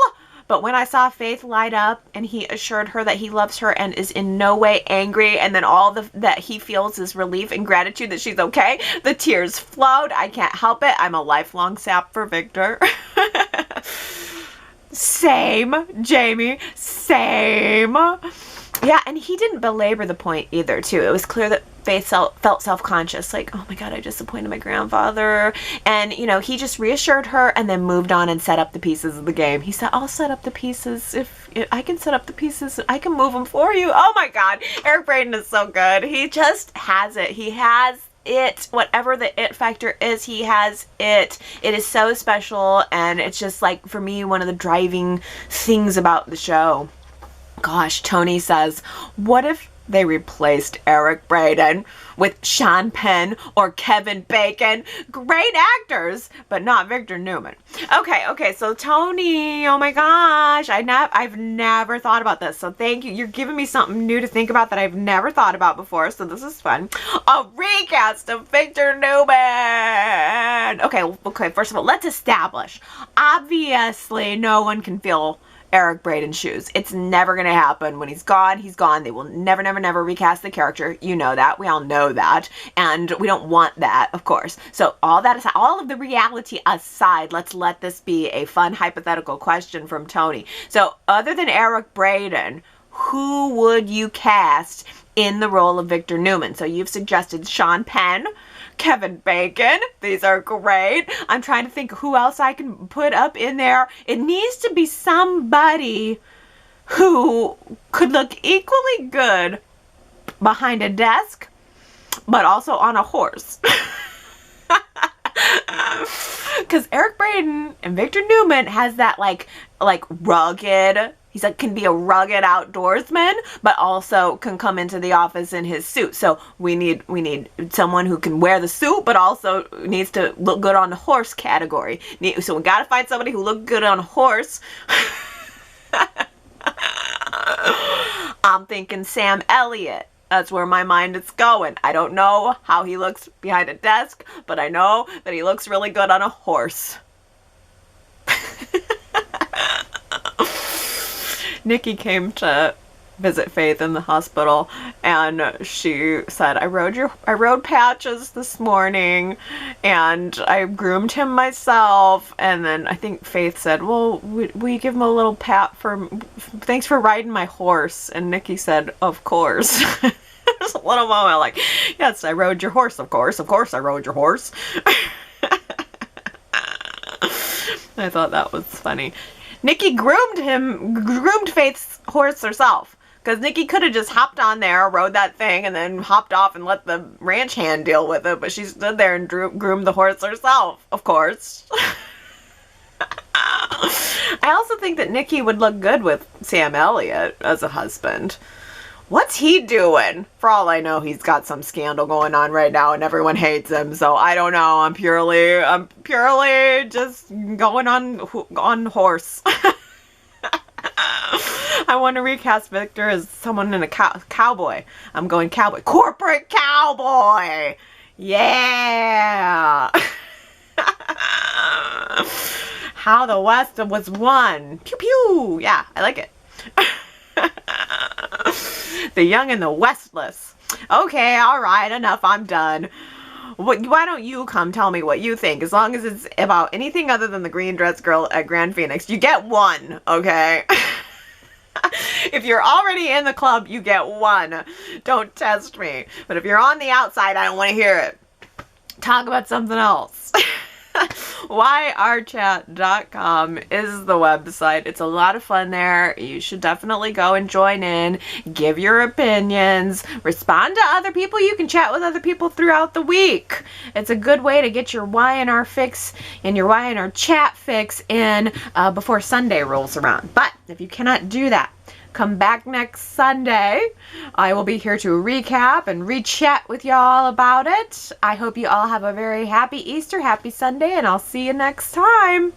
But when I saw Faith light up and he assured her that he loves her and is in no way angry, and then all that he feels is relief and gratitude that she's okay, the tears flowed. I can't help it. I'm a lifelong sap for Victor. Same, Jamie. Same. Yeah, and he didn't belabor the point either, too. It was clear that Faith felt self-conscious, like, oh my God, I disappointed my grandfather. And, you know, he just reassured her and then moved on and set up the pieces of the game. He said, I'll set up the pieces. If I can set up the pieces, I can move them for you. Oh my God, Eric Braeden is so good. He just has it. He has it. Whatever the it factor is, he has it. It is so special, and it's just like, for me, one of the driving things about the show. Gosh, Tony says, what if they replaced Eric Braeden with Sean Penn or Kevin Bacon? Great actors, but not Victor Newman. Okay, so Tony, oh my gosh, I've never thought about this. So thank you. You're giving me something new to think about that I've never thought about before. So this is fun. A recast of Victor Newman. Okay, first of all, let's establish. Obviously, no one can feel Eric Braeden's shoes. It's never going to happen. When he's gone, he's gone. They will never, never, never recast the character. You know that. We all know that. And we don't want that, of course. So all that aside, all of the reality aside, let's let this be a fun hypothetical question from Tony. So other than Eric Braeden, who would you cast in the role of Victor Newman? So you've suggested Sean Penn, Kevin Bacon. These are great. I'm trying to think who else I can put up in there. It needs to be somebody who could look equally good behind a desk, but also on a horse. Because Eric Braeden and Victor Newman has that like rugged. He's like can be a rugged outdoorsman, but also can come into the office in his suit. So we need someone who can wear the suit, but also needs to look good on the horse category. So we got to find somebody who looks good on a horse. I'm thinking Sam Elliott. That's where my mind is going. I don't know how he looks behind a desk, but I know that he looks really good on a horse. Nikki came to visit Faith in the hospital, and she said, I rode Patches this morning, and I groomed him myself. And then I think Faith said, well, we give him a little pat thanks for riding my horse. And Nikki said, of course. There's a little moment like, yes, I rode your horse, of course I rode your horse. I thought that was funny. Nikki groomed Faith's horse herself. Because Nikki could have just hopped on there, rode that thing, and then hopped off and let the ranch hand deal with it. But she stood there and groomed the horse herself, of course. I also think that Nikki would look good with Sam Elliott as a husband. What's he doing? For all I know, he's got some scandal going on right now and everyone hates him. So I don't know. I'm purely just going on horse. I want to recast Victor as someone in a cowboy. I'm going cowboy. Corporate cowboy! Yeah! How the West was won. Pew pew! Yeah, I like it. The young and the westless. Okay, alright, enough. I'm done. Why don't you come tell me what you think? As long as it's about anything other than the green dress girl at Grand Phoenix. You get one, okay? If you're already in the club, you get one. Don't test me. But if you're on the outside, I don't want to hear it. Talk about something else. YRChat.com is the website. It's a lot of fun there. You should definitely go and join in. Give your opinions. Respond to other people. You can chat with other people throughout the week. It's a good way to get your Y&R fix and your Y&R chat fix in before Sunday rolls around. But if you cannot do that, come back next Sunday. I will be here to recap and re-chat with y'all about it. I hope you all have a very happy Easter, happy Sunday, and I'll see you next time.